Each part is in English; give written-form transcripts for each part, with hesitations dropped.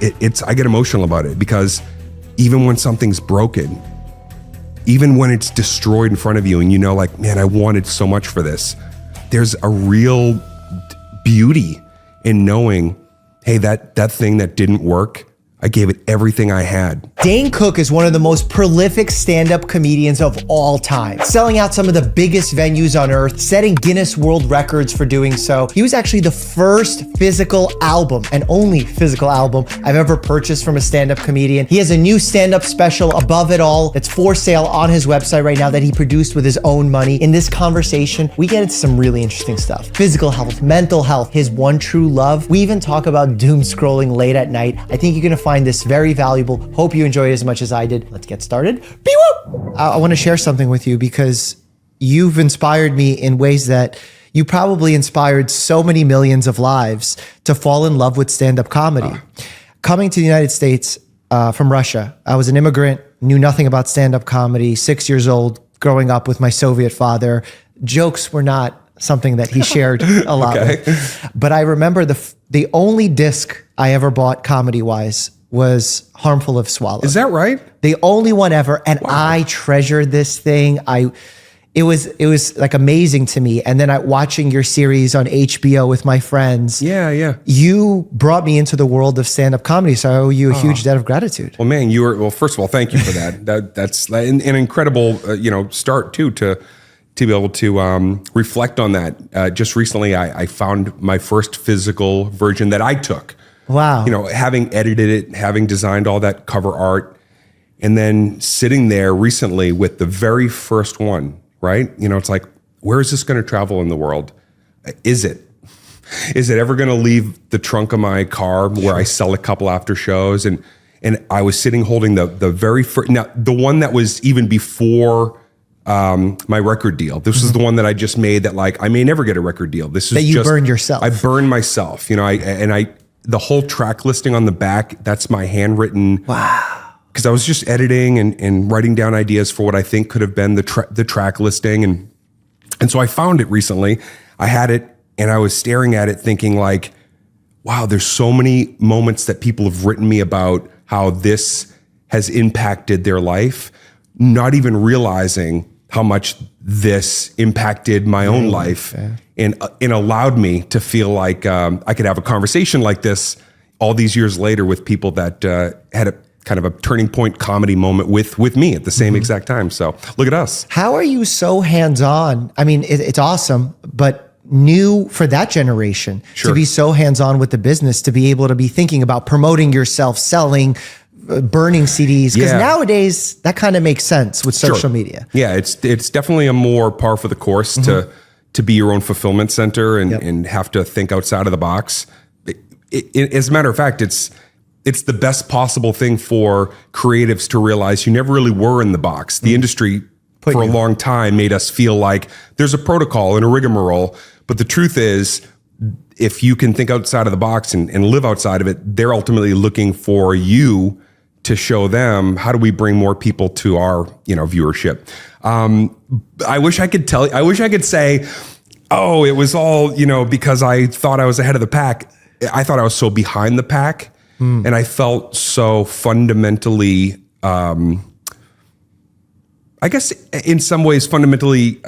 I get emotional about it because even when something's broken, even when it's destroyed in front of you and you know, like, man, I wanted so much for this, there's a real beauty in knowing, hey, that thing that didn't work, I gave it everything I had. Dane Cook is one of the most prolific stand-up comedians of all time, selling out some of the biggest venues on earth, setting Guinness World Records for doing so. He was actually the first physical album and only physical album I've ever purchased from a stand-up comedian. He has a new stand-up special, Above It All, that's for sale on his website right now that he produced with his own money. In this conversation, we get into some really interesting stuff. Physical health, mental health, his one true love. We even talk about doom scrolling late at night. I think you're gonna find this very valuable. Hope you enjoy it as much as I did. Let's get started. I want to share something with you because you've inspired me in ways that you probably inspired so many millions of lives to fall in love with stand-up comedy. Coming to the United States from Russia, I was an immigrant, knew nothing about stand-up comedy, 6 years old, growing up with my Soviet father. Jokes were not something that he shared a lot with. But I remember the only disc I ever bought comedy-wise was Harmful If Swallowed. Is that right? The only one ever. And I treasured this thing. It was like amazing to me. And then watching your series on HBO with my friends. Yeah. You brought me into the world of stand-up comedy. So I owe you a huge debt of gratitude. Well, man, first of all, thank you for that. That's an incredible, start too, to be able to reflect on that. Just recently, I found my first physical version that I took. Wow. Having edited it, having designed all that cover art, and then sitting there recently with the very first one, right? It's like, where is this going to travel in the world? Is it ever going to leave the trunk of my car where I sell a couple after shows? And I was sitting holding the very first, now the one that was even before my record deal. This was the one that I just made that, like, I may never get a record deal. This is that you burned yourself. I burned myself, the whole track listing on the back, that's my handwritten. Wow. Because I was just editing and writing down ideas for what I think could have been the track listing. And so I found it recently. I had it and I was staring at it thinking, like, wow, there's so many moments that people have written me about how this has impacted their life, not even realizing how much this impacted my own life and allowed me to feel like I could have a conversation like this all these years later with people that had a kind of a turning point comedy moment with me at the same exact time. So look at us. How are you so hands-on? I mean, it's awesome, but new for that generation to be so hands-on with the business, to be able to be thinking about promoting yourself, selling, burning CDs, because nowadays that kind of makes sense with social media. Yeah, it's definitely a more par for the course to be your own fulfillment center and have to think outside of the box. As a matter of fact, it's the best possible thing for creatives to realize you never really were in the box. The industry for a long time made us feel like there's a protocol and a rigmarole, but the truth is, if you can think outside of the box and live outside of it, they're ultimately looking for you to show them, how do we bring more people to our, viewership? I wish I could say, oh, it was all, because I thought I was ahead of the pack. I thought I was so behind the pack, and I felt so fundamentally, I guess in some ways fundamentally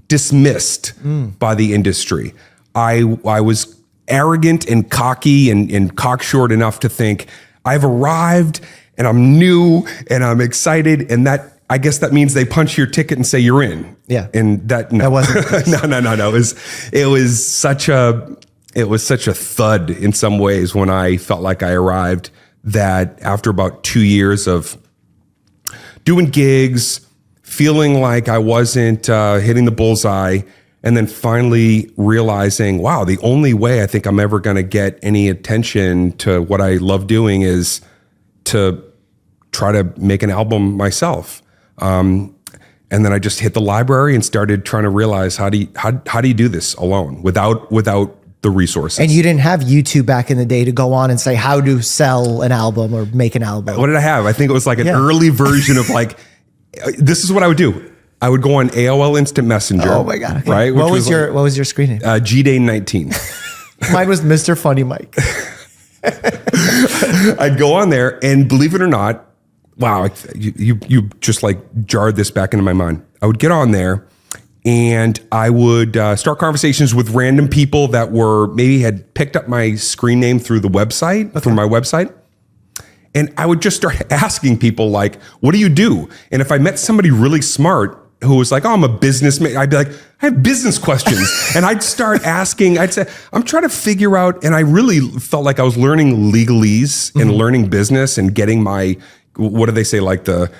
dismissed by the industry. I was arrogant and cocky and cocksured enough to think I've arrived and I'm new and I'm excited, and that, I guess that means they punch your ticket and say you're in. Yeah. And that wasn't no. It was such a thud in some ways when I felt like I arrived, that after about 2 years of doing gigs, feeling like I wasn't hitting the bullseye, and then finally realizing, wow, the only way I think I'm ever going to get any attention to what I love doing is to try to make an album myself. And then I just hit the library and started trying to realize how do you do this alone without the resources. And you didn't have YouTube back in the day to go on and say how to sell an album or make an album. What did I have? I think it was like an early version of like, this is what I would do. I would go on AOL Instant Messenger. Oh my God. Okay. Right? What was your screen name? Dane 19. Mine was Mr. Funny Mike. I'd go on there, and believe it or not, wow, you just like jarred this back into my mind. I would get on there, and I would start conversations with random people that were maybe had picked up my screen name through the website, through my website. And I would just start asking people like, what do you do? And if I met somebody really smart who was like, oh, I'm a businessman, I'd be like, I have business questions. And I'd start asking, I'd say, I'm trying to figure out, and I really felt like I was learning legalese and learning business and getting my, what do they say, like the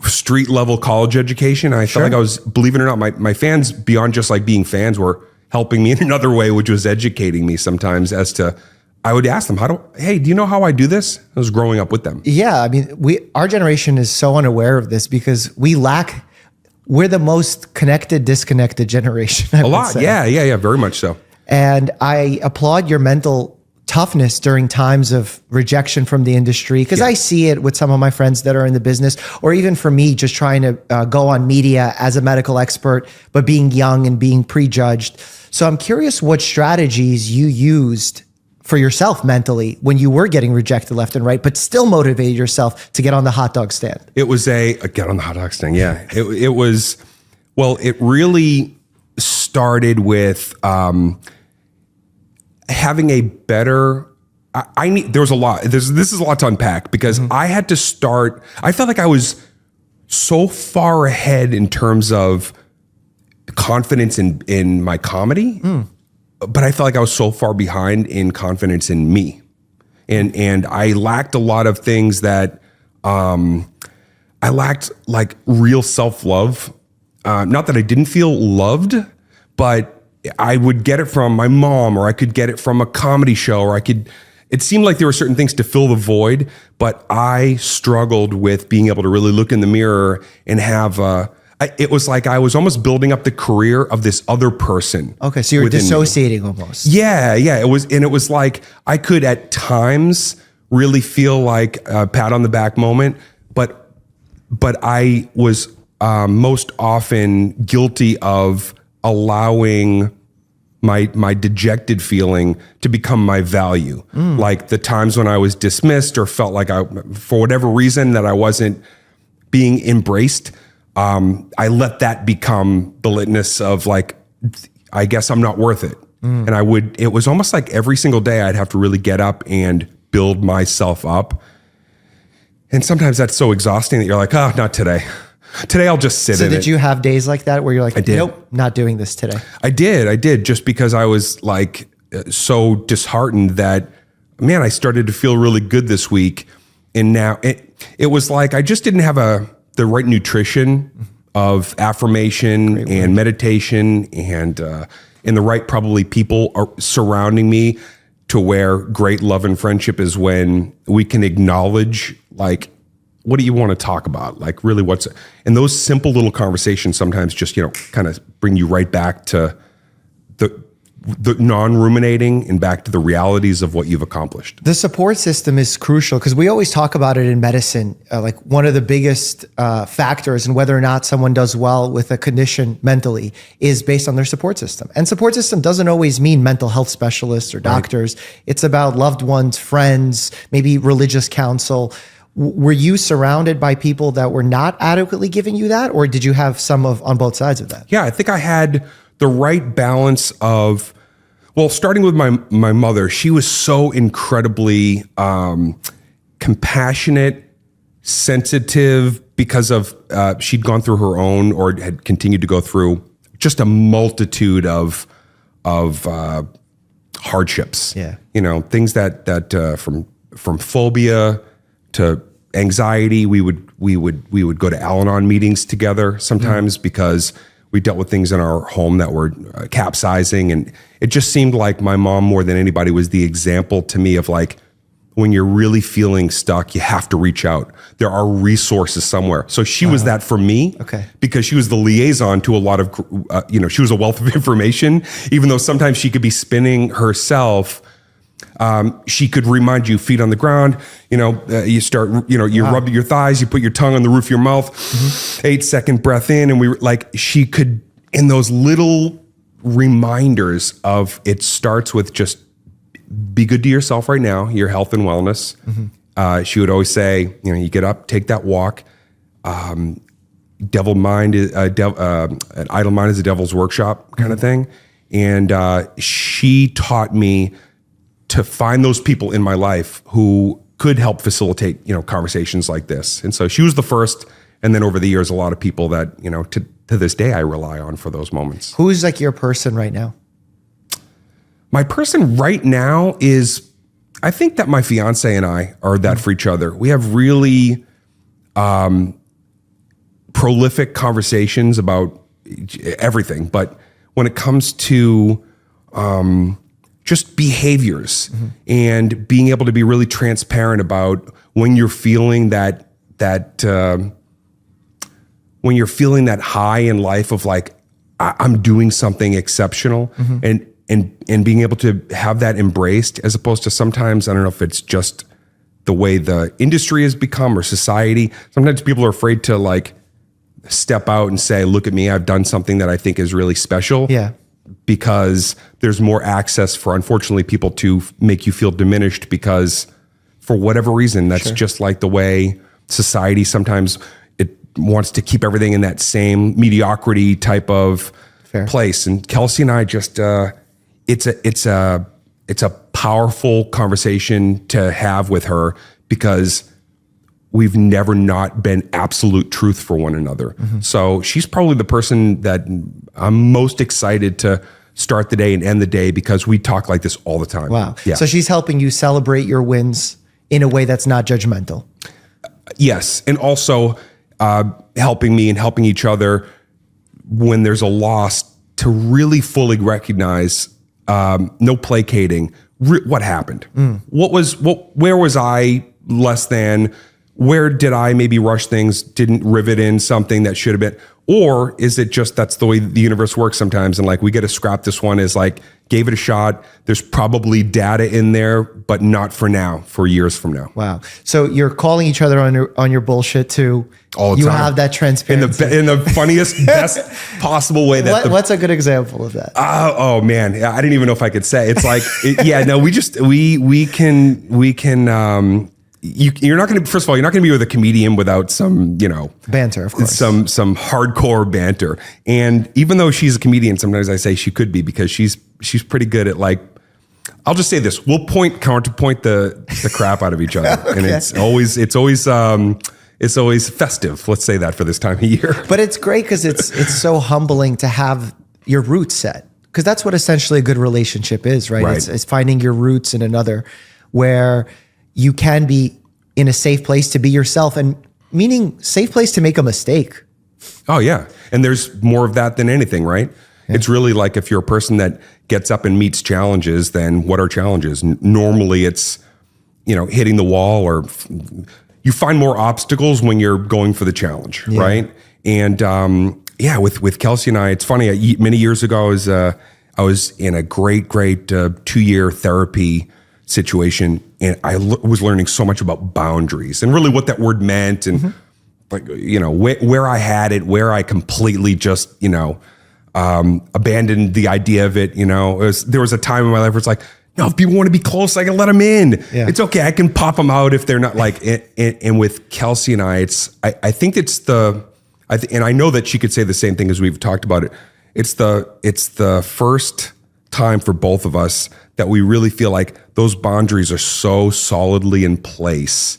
street level college education. I felt like I was, believe it or not, my fans, beyond just like being fans, were helping me in another way, which was educating me sometimes as to, I would ask them, hey, do you know how I do this? I was growing up with them. Yeah. I mean, our generation is so unaware of this because we're the most connected, disconnected generation. A lot. Yeah. Very much so. And I applaud your mental toughness during times of rejection from the industry, because I see it with some of my friends that are in the business, or even for me, just trying to go on media as a medical expert, but being young and being prejudged. So I'm curious what strategies you used for yourself mentally when you were getting rejected left and right, but still motivated yourself to get on the hot dog stand. It was get on the hot dog stand. Yeah. It was, well, it really started with, having a better, there was a lot, this is a lot to unpack because I had to start, I felt like I was so far ahead in terms of confidence in my comedy, but I felt like I was so far behind in confidence in me. And I lacked a lot of things that, I lacked like real self-love. Not that I didn't feel loved, but I would get it from my mom, or I could get it from a comedy show, or it seemed like there were certain things to fill the void, but I struggled with being able to really look in the mirror and have, it was like I was almost building up the career of this other person. Okay. So you were dissociating almost. Yeah. It was like I could at times really feel like a pat on the back moment, but I was most often guilty of allowing my dejected feeling to become my value. Like the times when I was dismissed or felt like for whatever reason that I wasn't being embraced, I let that become the litmus of like, I guess I'm not worth it. And it was almost like every single day I'd have to really get up and build myself up. And sometimes that's so exhausting that you're like, oh, not today. Today I'll just sit in it. So did you have days like that where you're like, nope, not doing this today? I did just because I was like so disheartened that, man, I started to feel really good this week. And now it was like I just didn't have the right nutrition of affirmation and meditation and the right probably people are surrounding me to where great love and friendship is when we can acknowledge like, what do you want to talk about? Like really and those simple little conversations sometimes just, kind of bring you right back to the non-ruminating and back to the realities of what you've accomplished. The support system is crucial because we always talk about it in medicine. Like one of the biggest factors in whether or not someone does well with a condition mentally is based on their support system. And support system doesn't always mean mental health specialists or doctors. Right. It's about loved ones, friends, maybe religious counsel. Were you surrounded by people that were not adequately giving you that, or did you have some on both sides of that? Yeah, I think I had the right balance of, well, starting with my mother, she was so incredibly compassionate, sensitive because of she'd gone through her own or had continued to go through just a multitude of hardships. Yeah, things that from phobia to anxiety. We would go to Al-Anon meetings together sometimes because we dealt with things in our home that were capsizing. And it just seemed like my mom, more than anybody, was the example to me of like, when you're really feeling stuck, you have to reach out. There are resources somewhere. So she was that for me, because she was the liaison to a lot of, she was a wealth of information, even though sometimes she could be spinning herself. She could remind you, feet on the ground, you start, you rub your thighs, you put your tongue on the roof of your mouth, 8-second breath in. And we were like, she could, in those little reminders of it starts with just be good to yourself right now, your health and wellness. She would always say, you get up, take that walk. An idle mind is a devil's workshop kind of thing. And she taught me to find those people in my life who could help facilitate, conversations like this. And so she was the first. And then over the years, a lot of people that, to this day, I rely on for those moments. Who's like your person right now? My person right now is, I think that my fiance and I are that for each other. We have really prolific conversations about everything. But when it comes to just behaviors and being able to be really transparent about when you're feeling that when you're feeling that high in life of like, I'm doing something exceptional and being able to have that embraced, as opposed to sometimes, I don't know if it's just the way the industry has become or society. Sometimes people are afraid to like step out and say, look at me, I've done something that I think is really special. Yeah. Because there's more access for, unfortunately, people to make you feel diminished because for whatever reason, that's just like the way society sometimes it wants to keep everything in that same mediocrity type of place. And Kelsey and I just, it's a powerful conversation to have with her because we've never not been absolute truth for one another. So she's probably the person that I'm most excited to start the day and end the day because we talk like this all the time. Wow. Yeah. So she's helping you celebrate your wins in a way that's not judgmental. Yes. And also helping me and helping each other when there's a loss to really fully recognize no placating. What happened? Where was I less than? Where did I maybe rush things, didn't rivet in something that should have been? Or is it just that's the way the universe works sometimes? And like, we get to scrap this one as like, gave it a shot. There's probably data in there, but not for now, for years from now. Wow. So you're calling each other on your bullshit too. All the you time. have that transparency. In the funniest, best possible way. What's a good example of that? Oh man. I didn't even know if I could say. It's like, we can, you're not going to, first of all, you're not going to be with a comedian without some, banter, of course. Some hardcore banter. And even though she's a comedian, sometimes I say she could be because she's pretty good at like, I'll just say this. We'll counterpoint the crap out of each other. Okay. And it's always festive. Let's say that for this time of year. But it's great because it's so humbling to have your roots set. Because that's what essentially a good relationship is, right? It's finding your roots in another where you can be in a safe place to be yourself, and meaning safe place to make a mistake. Oh yeah. And there's more of that than anything, right? Yeah. It's really like if you're a person that gets up and meets challenges, then what are challenges? Normally it's, hitting the wall, or you find more obstacles when you're going for the challenge, right? And with Kelsey and I, it's funny, many years ago, I was in a great 2-year therapy situation, and I was learning so much about boundaries and really what that word meant, and where I had it, where I completely just abandoned the idea of it. There was a time in my life where it's like, no, if people want to be close, I can let them in. Yeah. It's okay, I can pop them out if they're not like. And with Kelsey and I think it's and I know that she could say the same thing as we've talked about it. It's the first time for both of us that we really feel like those boundaries are so solidly in place,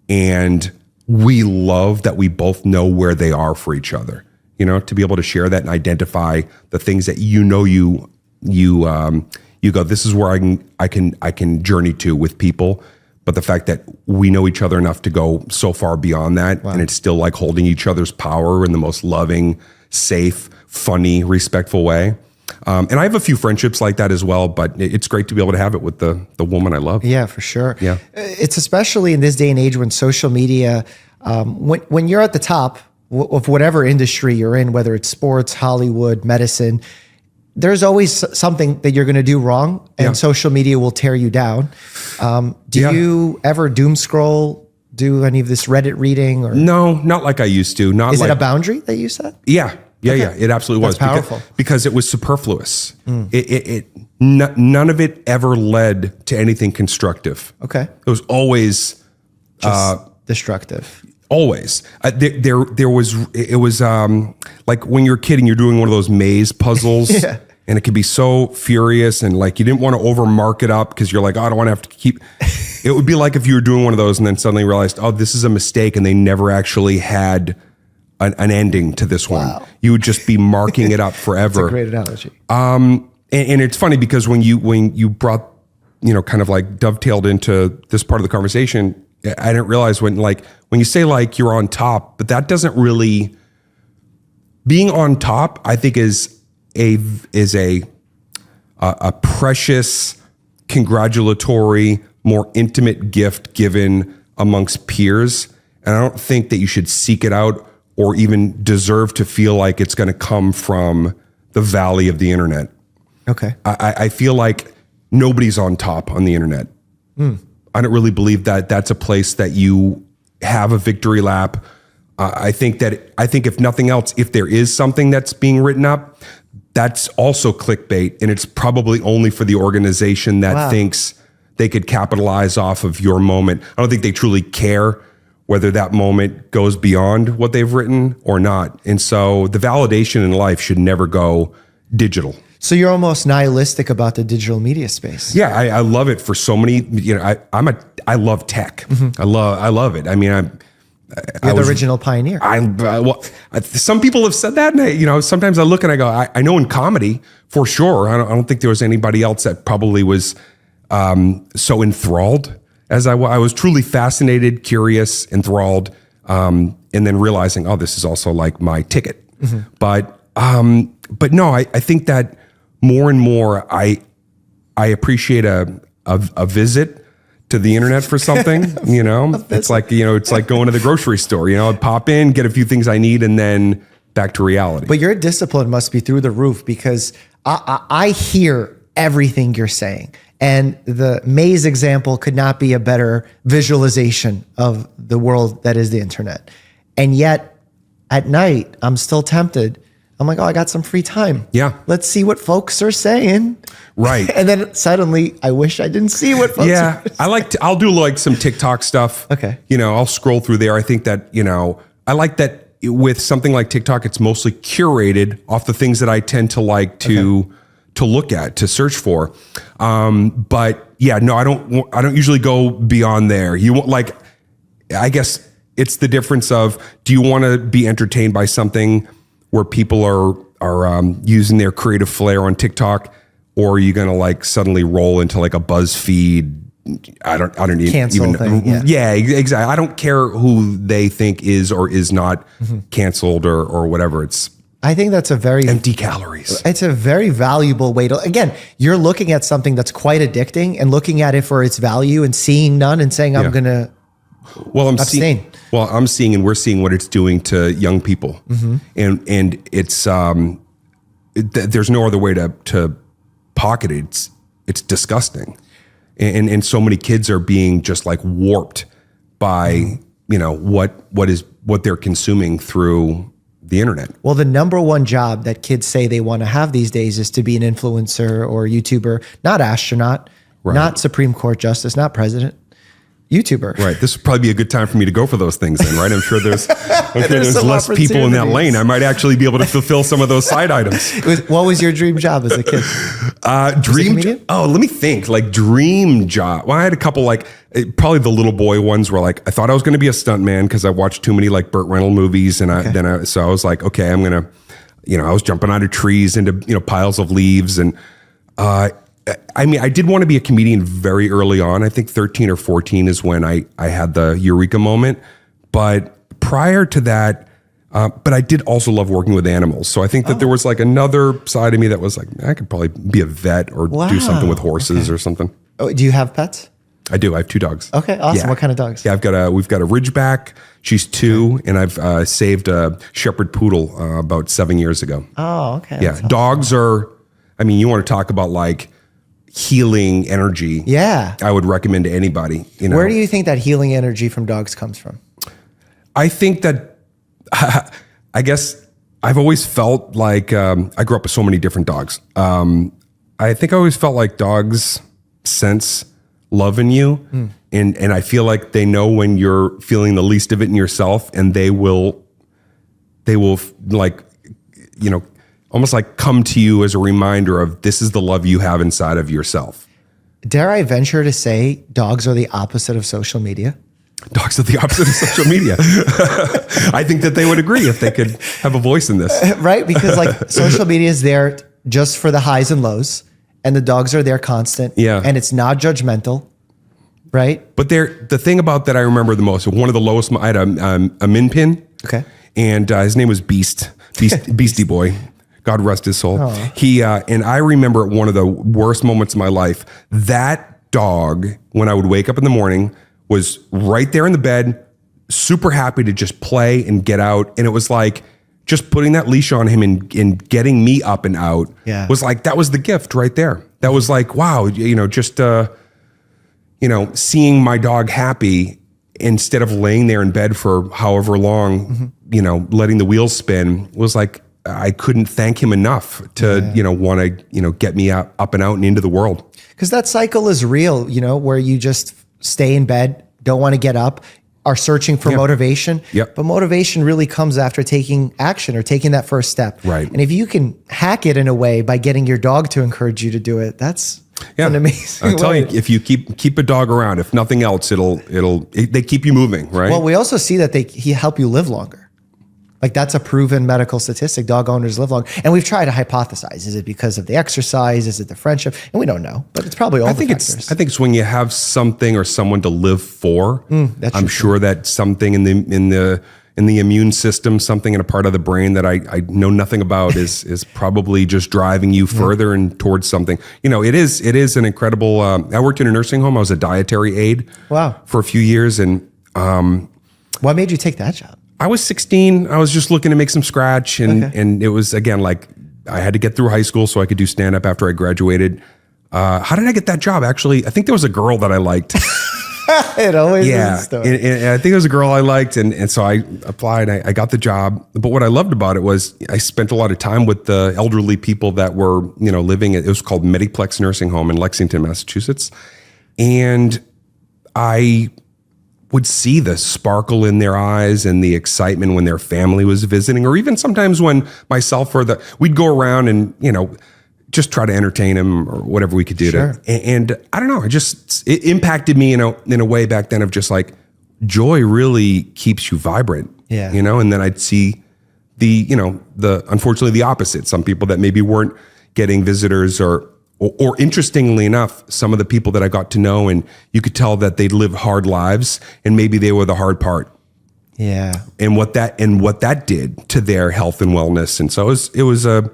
and we love that we both know where they are for each other. To be able to share that and identify the things that you go, this is where I can journey to with people, but the fact that we know each other enough to go so far beyond that, and it's still like holding each other's power in the most loving, safe, funny, respectful way. And I have a few friendships like that as well, but it's great to be able to have it with the woman I love. Yeah, for sure. Yeah. It's especially in this day and age when social media, when you're at the top of whatever industry you're in, whether it's sports, Hollywood, medicine, there's always something that you're going to do wrong, and social media will tear you down. Do you ever doom scroll, do any of this Reddit reading? Or No, not like I used to. Is it a boundary that you set? Yeah. Yeah, it absolutely was. That's powerful. Because it was superfluous. none of it ever led to anything constructive. Okay. It was always destructive. Always. There was, it was like when you're a kid and you're doing one of those maze puzzles. Yeah. And it could be so furious, and like you didn't want to over mark it up because you're like, oh, I don't want to have to keep. It would be like if you were doing one of those and then suddenly realized, oh, this is a mistake, and they never actually had an ending to this one. Wow. You would just be marking it up forever. That's a great analogy. And it's funny because when you brought, kind of like dovetailed into this part of the conversation, I didn't realize when you say like you're on top, but that doesn't really. Being on top, I think is a precious, congratulatory, more intimate gift given amongst peers. And I don't think that you should seek it out or even deserve to feel like it's going to come from the valley of the internet. Okay. I feel like nobody's on top on the internet. I don't really believe that that's a place that you have a victory lap. I think if nothing else, if there is something that's being written up, that's also clickbait, and it's probably only for the organization that thinks they could capitalize off of your moment. I don't think they truly care whether that moment goes beyond what they've written or not. And so the validation in life should never go digital. So you're almost nihilistic about the digital media space. Yeah, I love it for so many. I love tech. Mm-hmm. I love it. I mean, You're the original pioneer. Some people have said that, and sometimes I look and I go, I know in comedy for sure. I don't think there was anybody else that probably was so enthralled as I was. I was truly fascinated, curious, enthralled, and then realizing, oh, this is also like my ticket. Mm-hmm. But no, I think that more and more I appreciate a visit to the internet for something, it's like going to the grocery store, I'd pop in, get a few things I need, and then back to reality. But your discipline must be through the roof, because I hear everything you're saying. And the maze example could not be a better visualization of the world that is the internet. And yet at night, I'm still tempted. I'm like, oh, I got some free time. Yeah. Let's see what folks are saying. Right. And then suddenly I wish I didn't see what folks are saying. I'll do like some TikTok stuff. Okay. I'll scroll through there. I think that, I like that with something like TikTok, it's mostly curated off the things that I tend to like to look at, to search for. But yeah, no, I don't usually go beyond there. You want, I guess it's the difference of, do you want to be entertained by something where people are using their creative flair on TikTok, or are you going to suddenly roll into a BuzzFeed? I don't cancel even thing. Yeah, exactly. I don't care who they think is or is not canceled or whatever. I think that's a very empty calories. It's a very valuable way to, again, you're looking at something that's quite addicting and looking at it for its value and seeing none and saying, I'm going to abstain. I'm seeing, and we're seeing what it's doing to young people. Mm-hmm. And it's, there's no other way to pocket it. It's disgusting. And so many kids are being just warped by, what they're consuming through the internet. Well, the number one job that kids say they want to have these days is to be an influencer or YouTuber, not astronaut, not Supreme Court justice, not president. YouTuber. Right. This would probably be a good time for me to go for those things then, right? I'm sure there's less people in that lane. I might actually be able to fulfill some of those side items. What was your dream job as a kid? Let me think. Dream job. Well, I had a couple, probably the little boy ones were I thought I was going to be a stuntman because I watched too many Burt Reynolds movies. And so I was like, okay, I'm going to, I was jumping out of trees into, piles of leaves. And, I did want to be a comedian very early on. I think 13 or 14 is when I had the eureka moment. But prior to that, but I did also love working with animals. So I think that there was another side of me that was I could probably be a vet or do something with horses or something. Oh, do you have pets? I do. I have 2 dogs. Okay, awesome. Yeah. What kind of dogs? Yeah, we've got a Ridgeback. She's 2, and I've saved a Shepherd Poodle about 7 years ago. Oh, okay. Yeah, dogs are. You want to talk about healing energy. Yeah. I would recommend to anybody. Where do you think that healing energy from dogs comes from? I think that, I guess I've always felt I grew up with so many different dogs. I think I always felt like dogs sense love in you. And I feel like they know when you're feeling the least of it in yourself, and they will like, you know, almost like come to you as a reminder of this is the love you have inside of yourself. Dare I venture to say dogs are the opposite of social media? Dogs are the opposite of social media. I think that they would agree if they could have a voice in this. Right? Because like social media is there just for the highs and lows, and the dogs are there constant. Yeah. And it's not judgmental, right? But the thing about that I remember the most, one of the lowest, I had a min pin. Okay. And his name was Beastie Boy. God rest his soul. Aww. And I remember one of the worst moments of my life. That dog, when I would wake up in the morning, was right there in the bed, super happy to just play and get out. And it was like just putting that leash on him and getting me up and out was like, that was the gift right there. That was like, wow, you know, just, you know, seeing my dog happy instead of laying there in bed for however long, you know, letting the wheels spin was like, I couldn't thank him enough to, you know, want to, you know, get me up and out and into the world. Because that cycle is real, you know, where you just stay in bed, don't want to get up, are searching for motivation. Yep. But motivation really comes after taking action or taking that first step. Right. And if you can hack it in a way by getting your dog to encourage you to do it, that's an amazing I'll tell you, if you keep a dog around, if nothing else, they keep you moving, right? Well, we also see that he help you live longer. Like that's a proven medical statistic. Dog owners live long. And we've tried to hypothesize. Is it because of the exercise? Is it the friendship? And we don't know, but it's probably all the factors. I think it's when you have something or someone to live for. I'm sure that something in the immune system, something in a part of the brain that I know nothing about is probably just driving you further and towards something. You know, it is an incredible, I worked in a nursing home. I was a dietary aide for a few years. And what made you take that job? I was 16. I was just looking to make some scratch. And it was, again, like I had to get through high school so I could do stand-up after I graduated. How did I get that job? Actually, I think there was a girl that I liked. It always is a story. And I think it was a girl I liked. And so I applied. I got the job. But what I loved about it was I spent a lot of time with the elderly people that were, you know, living at, it was called Mediplex Nursing Home in Lexington, Massachusetts. And I would see the sparkle in their eyes and the excitement when their family was visiting, or even sometimes when myself or we'd go around and, you know, just try to entertain them or whatever we could do and I don't know, it impacted me in a way back then of just like joy really keeps you vibrant, you know? And then I'd see unfortunately the opposite, some people that maybe weren't getting visitors or interestingly enough, some of the people that I got to know, and you could tell that they'd live hard lives and maybe they were the hard part. Yeah. And what that did to their health and wellness. And so it was a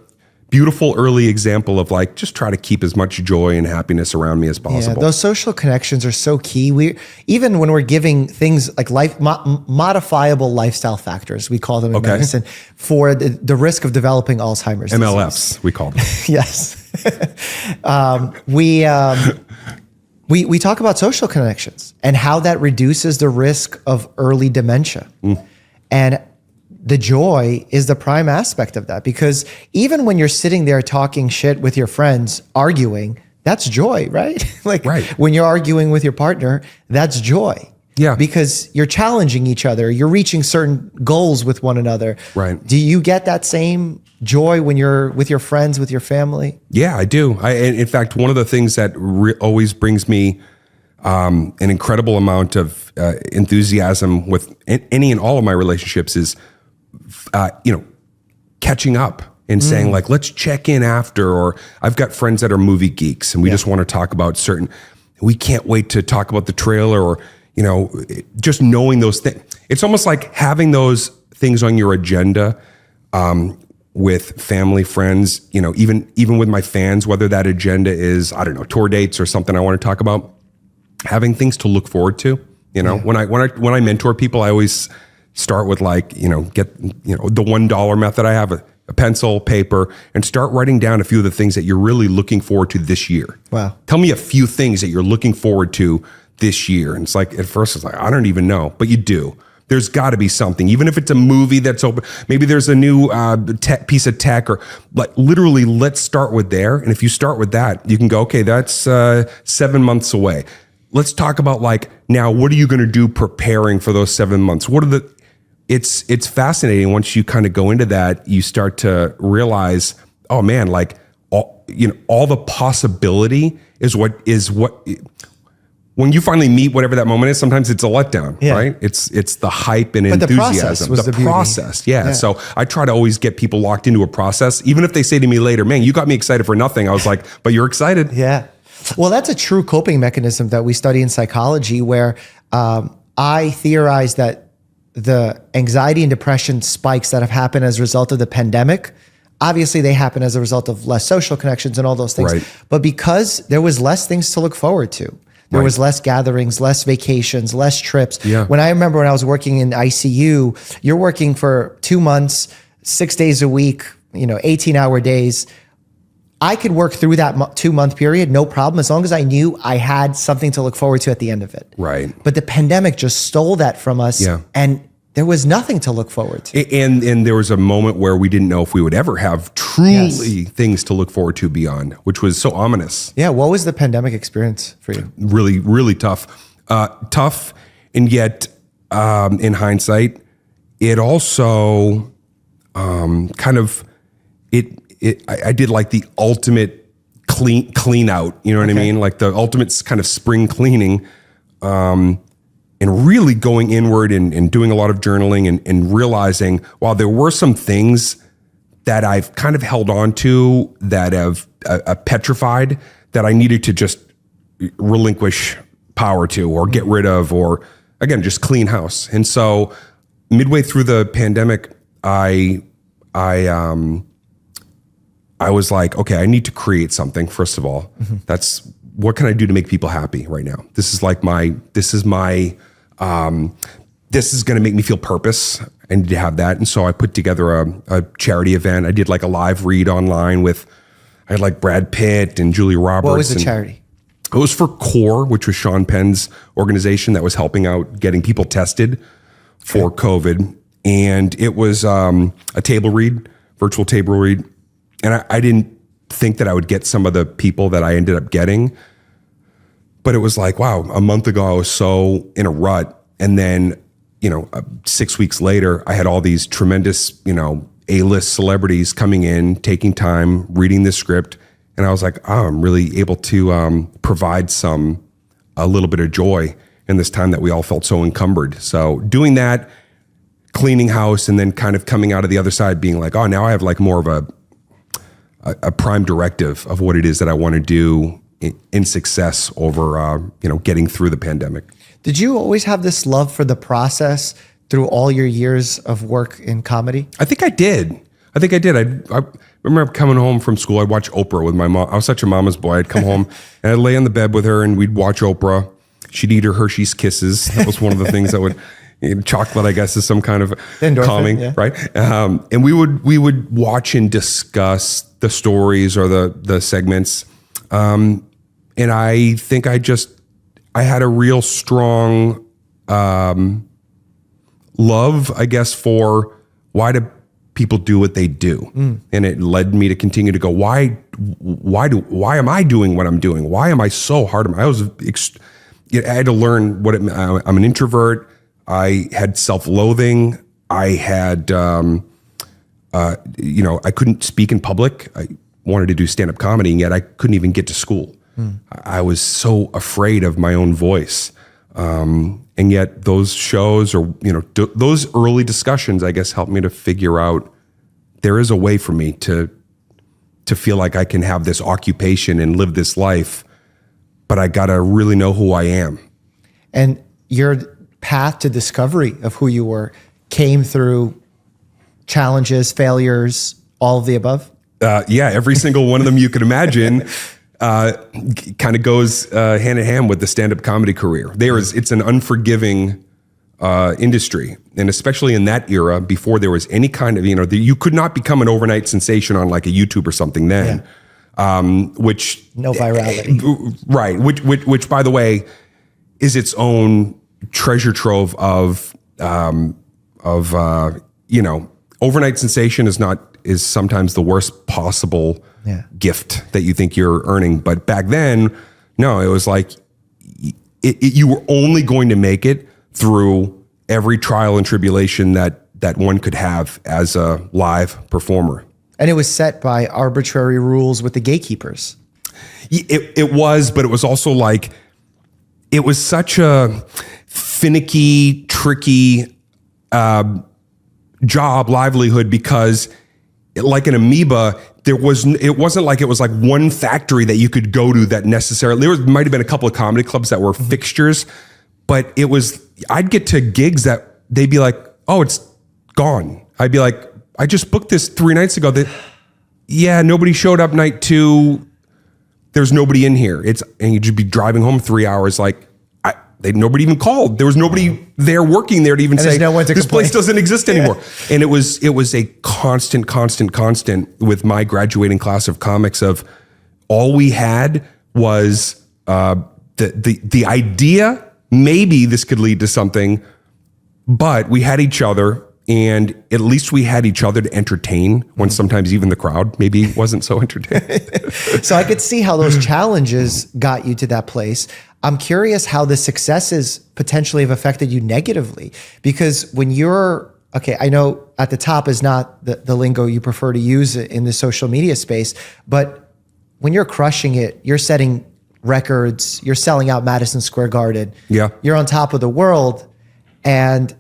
beautiful early example of like, just try to keep as much joy and happiness around me as possible. Yeah, those social connections are so key. Even when we're giving things like modifiable lifestyle factors, we call them in medicine, for the risk of developing Alzheimer's MLFs, disease. we call them. Yes. We talk about social connections and how that reduces the risk of early dementia. And the joy is the prime aspect of that, because even when you're sitting there talking shit with your friends, arguing, that's joy, right? When you're arguing with your partner, that's joy. Yeah. Because you're challenging each other. You're reaching certain goals with one another. Right. Do you get that same joy when you're with your friends, with your family? Yeah, I do. In fact, one of the things that always brings me an incredible amount of enthusiasm with any and all of my relationships is, catching up and saying like, let's check in after, or I've got friends that are movie geeks and we just want to talk about we can't wait to talk about the trailer, or, you know, just knowing those things. It's almost like having those things on your agenda, with family, friends, you know, even with my fans, whether that agenda is, I don't know, tour dates or something I want to talk about, having things to look forward to. You know, when I mentor people, I always start with like, you know, get, you know, the $1 method. I have a pencil, paper, and start writing down a few of the things that you're really looking forward to this year. Wow. Tell me a few things that you're looking forward to this year. And it's like, at first it's like, I don't even know, but you do. There's got to be something, even if it's a movie that's open. Maybe there's a new piece of tech, or like literally, let's start with there. And if you start with that, you can go, okay, that's 7 months away. Let's talk about like, now, what are you going to do preparing for those 7 months? It's fascinating. Once you kind of go into that, you start to realize, oh man, like all the possibility is what when you finally meet whatever that moment is, sometimes it's a letdown, right? It's the hype and enthusiasm. The process was the process. Yeah. So I try to always get people locked into a process. Even if they say to me later, man, you got me excited for nothing. I was like, but you're excited. Yeah. Well, that's a true coping mechanism that we study in psychology, where I theorize that the anxiety and depression spikes that have happened as a result of the pandemic, obviously they happen as a result of less social connections and all those things. Right. But because there was less things to look forward to, there was less gatherings, less vacations, less trips. Yeah. When I was working in ICU, you're working for 2 months, 6 days a week, 18-hour days. I could work through that 2-month period, no problem, as long as I knew I had something to look forward to at the end of it. Right. But the pandemic just stole that from us, and there was nothing to look forward to. And there was a moment where we didn't know if we would ever have truly things to look forward to beyond, which was so ominous. Yeah. What was the pandemic experience for you? Really, really tough. Tough, and yet in hindsight, it also I did like the ultimate clean out. You know what I mean? Like the ultimate kind of spring cleaning. And really going inward and doing a lot of journaling and realizing, wow, there were some things that I've kind of held on to that have petrified, that I needed to just relinquish power to, or get rid of, or again, just clean house. And so midway through the pandemic, I was like, okay, I need to create something. First of all, that's what can I do to make people happy right now? This is going to make me feel purpose. I need to have that. And so I put together a charity event. I did like a live read online I had like Brad Pitt and Julia Roberts. What was the charity? It was for CORE, which was Sean Penn's organization that was helping out getting people tested for COVID. And it was a table read, virtual table read. And I didn't think that I would get some of the people that I ended up getting. But it was like, wow, a month ago I was so in a rut. And then, 6 weeks later, I had all these tremendous, A-list celebrities coming in, taking time, reading the script. And I was like, oh, I'm really able to provide a little bit of joy in this time that we all felt so encumbered. So doing that, cleaning house, and then kind of coming out of the other side being like, oh, now I have like more of a prime directive of what it is that I want to do in success over, getting through the pandemic. Did you always have this love for the process through all your years of work in comedy? I think I did. I remember coming home from school. I'd watch Oprah with my mom. I was such a mama's boy. I'd come home and I'd lay on the bed with her and we'd watch Oprah. She'd eat her Hershey's Kisses. That was one of the things that would, chocolate, I guess, is some kind of endorphin, calming, right? And we would watch and discuss the stories or the segments. And I think I had a real strong love, I guess, for why do people do what they do. And it led me to continue to go, why am I doing what I'm doing? Why am I so hard on I had to learn what I'm an introvert. I had self-loathing. I had, I couldn't speak in public. I wanted to do stand-up comedy, and yet I couldn't even get to school. I was so afraid of my own voice. And yet those shows or, those early discussions, I guess, helped me to figure out there is a way for me to feel like I can have this occupation and live this life, but I got to really know who I am. And your path to discovery of who you were came through challenges, failures, all of the above? Every single one of them you could imagine. Kind of goes hand in hand with the stand-up comedy career. It's an unforgiving industry, and especially in that era, before there was any kind of, you could not become an overnight sensation on like a YouTube or something then. Which no virality, right? Which by the way, is its own treasure trove of overnight sensation is sometimes the worst possible gift that you think you're earning. But back then, no, it was like you were only going to make it through every trial and tribulation that one could have as a live performer. And it was set by arbitrary rules with the gatekeepers. It was, but it was also like, it was such a finicky, tricky job, livelihood, because like an amoeba, it wasn't like it was like one factory that you could go to that necessarily, might have been a couple of comedy clubs that were fixtures, but it was, I'd get to gigs that they'd be like, oh, it's gone. I'd be like, I just booked this 3 nights ago. Nobody showed up night 2. There's nobody in here. And you'd just be driving home 3 hours. Like nobody even called. There was nobody there working there to even say, no one to this complain. place doesn't exist anymore. And it was a constant with my graduating class of comics of all we had was the idea, maybe this could lead to something, but we had each other. And at least we had each other to entertain when sometimes even the crowd maybe wasn't so entertained. So I could see how those challenges got you to that place. I'm curious how the successes potentially have affected you negatively, because when I know at the top is not the lingo you prefer to use in the social media space, but when you're crushing it, you're setting records, you're selling out Madison Square Garden. Yeah. You're on top of the world, and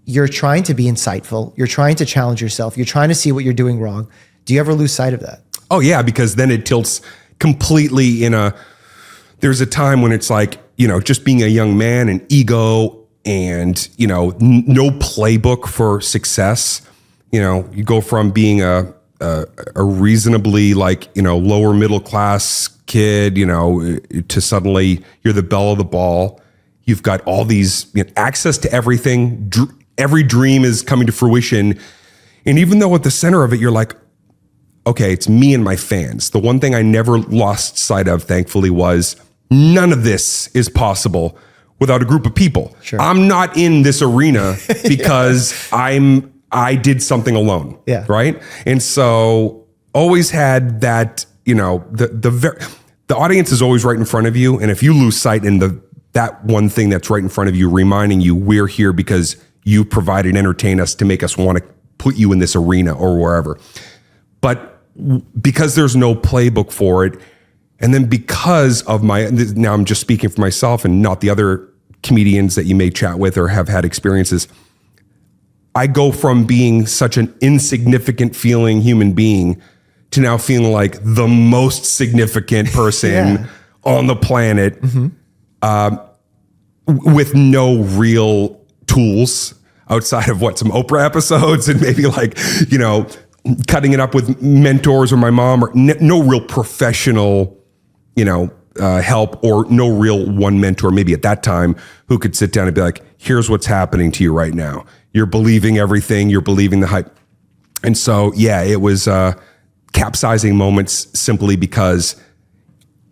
you're trying to be insightful. You're trying to challenge yourself. You're trying to see what you're doing wrong. Do you ever lose sight of that? Oh yeah, because then it tilts completely there's a time when it's like, just being a young man and ego and, no playbook for success. You go from being a reasonably lower middle class kid, to suddenly you're the belle of the ball. You've got all these access to everything. Every dream is coming to fruition. And even though at the center of it, you're like, okay, it's me and my fans. The one thing I never lost sight of, thankfully, was none of this is possible without a group of people. Sure. I'm not in this arena because I did something alone. Yeah. Right. And so always had that, the audience is always right in front of you. And if you lose sight in that one thing that's right in front of you, reminding you we're here because you provide and entertain us to make us want to put you in this arena or wherever. But because there's no playbook for it, and then because of now I'm just speaking for myself and not the other comedians that you may chat with or have had experiences, I go from being such an insignificant feeling human being to now feeling like the most significant person on the planet, with no real tools outside of some Oprah episodes and maybe cutting it up with mentors or my mom, or no real professional, help, or no real one mentor maybe at that time who could sit down and be like, here's what's happening to you right now. You're believing everything. You're believing the hype. And so, it was capsizing moments simply because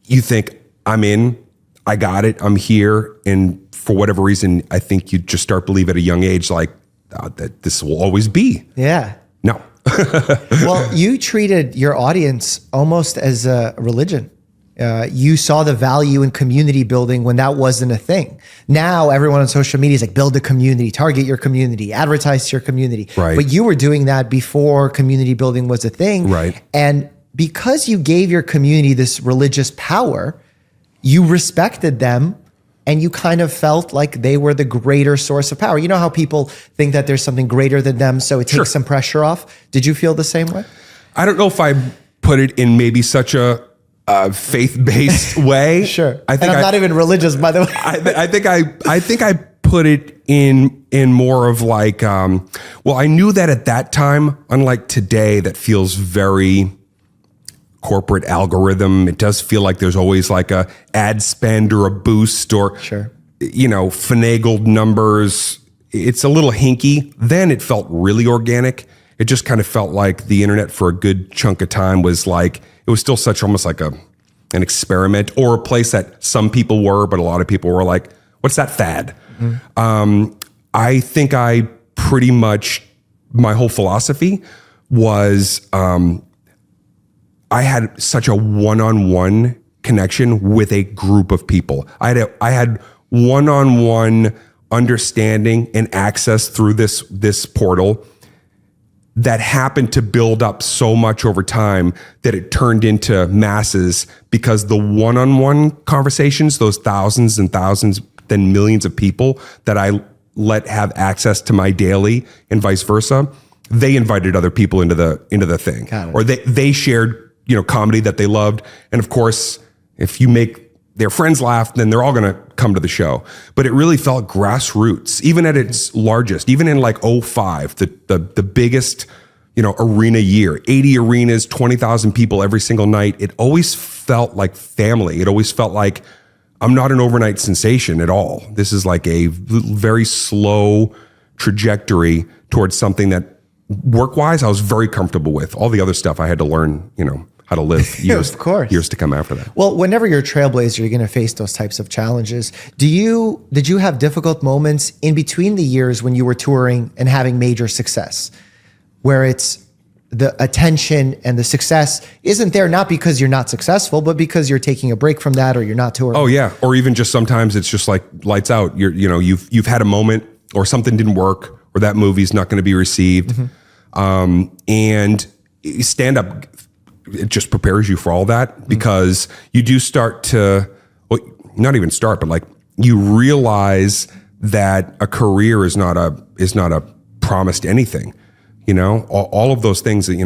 you think, I'm in, I got it, I'm here. And for whatever reason, I think you just start believe at a young age, that this will always be. Yeah. No. Well, you treated your audience almost as a religion. You saw the value in community building when that wasn't a thing. Now everyone on social media is like, build a community, target your community, advertise to your community. Right. But you were doing that before community building was a thing. Right. And because you gave your community this religious power, you respected them and you kind of felt like they were the greater source of power. You know how people think that there's something greater than them, so it takes some pressure off? Did you feel the same way? I don't know if I put it in maybe such a faith-based way. Sure. I think I'm not even religious, by the way. I think I put it in more of I knew that at that time, unlike today, that feels very corporate algorithm. It does feel like there's always a ad spend or a boost or, finagled numbers. It's a little hinky. Then it felt really organic. It just kind of felt like the internet for a good chunk of time was it was still such almost like an experiment, or a place that some people were, but a lot of people were like, what's that fad? I think I pretty much, my whole philosophy was I had such a one-on-one connection with a group of people. I had one-on-one understanding and access through this portal that happened to build up so much over time that it turned into masses, because the one-on-one conversations, those thousands and thousands, then millions of people that I let have access to my daily and vice versa, they invited other people into the thing, or they shared, comedy that they loved. And of course, if you make their friends laugh, then they're all going to come to the show. But it really felt grassroots, even at its largest, even in like 2005, the biggest, arena year, 80 arenas, 20,000 people every single night. It always felt like family. It always felt like I'm not an overnight sensation at all. This is like a very slow trajectory towards something that work-wise I was very comfortable with. All the other stuff I had to learn, how to live years, of course, years to come after that. Well, whenever you're a trailblazer, you're going to face those types of challenges. Did you have difficult moments in between the years when you were touring and having major success, where it's the attention and the success isn't there, not because you're not successful, but because you're taking a break from that, or you're not touring? Oh yeah. Or even just sometimes it's just like lights out. You've had a moment, or something didn't work, or that movie's not going to be received. Mm-hmm. And stand up, it just prepares you for all that, because you do start to, well, not even start, but like you realize that a career is not a promised anything. All of those things that,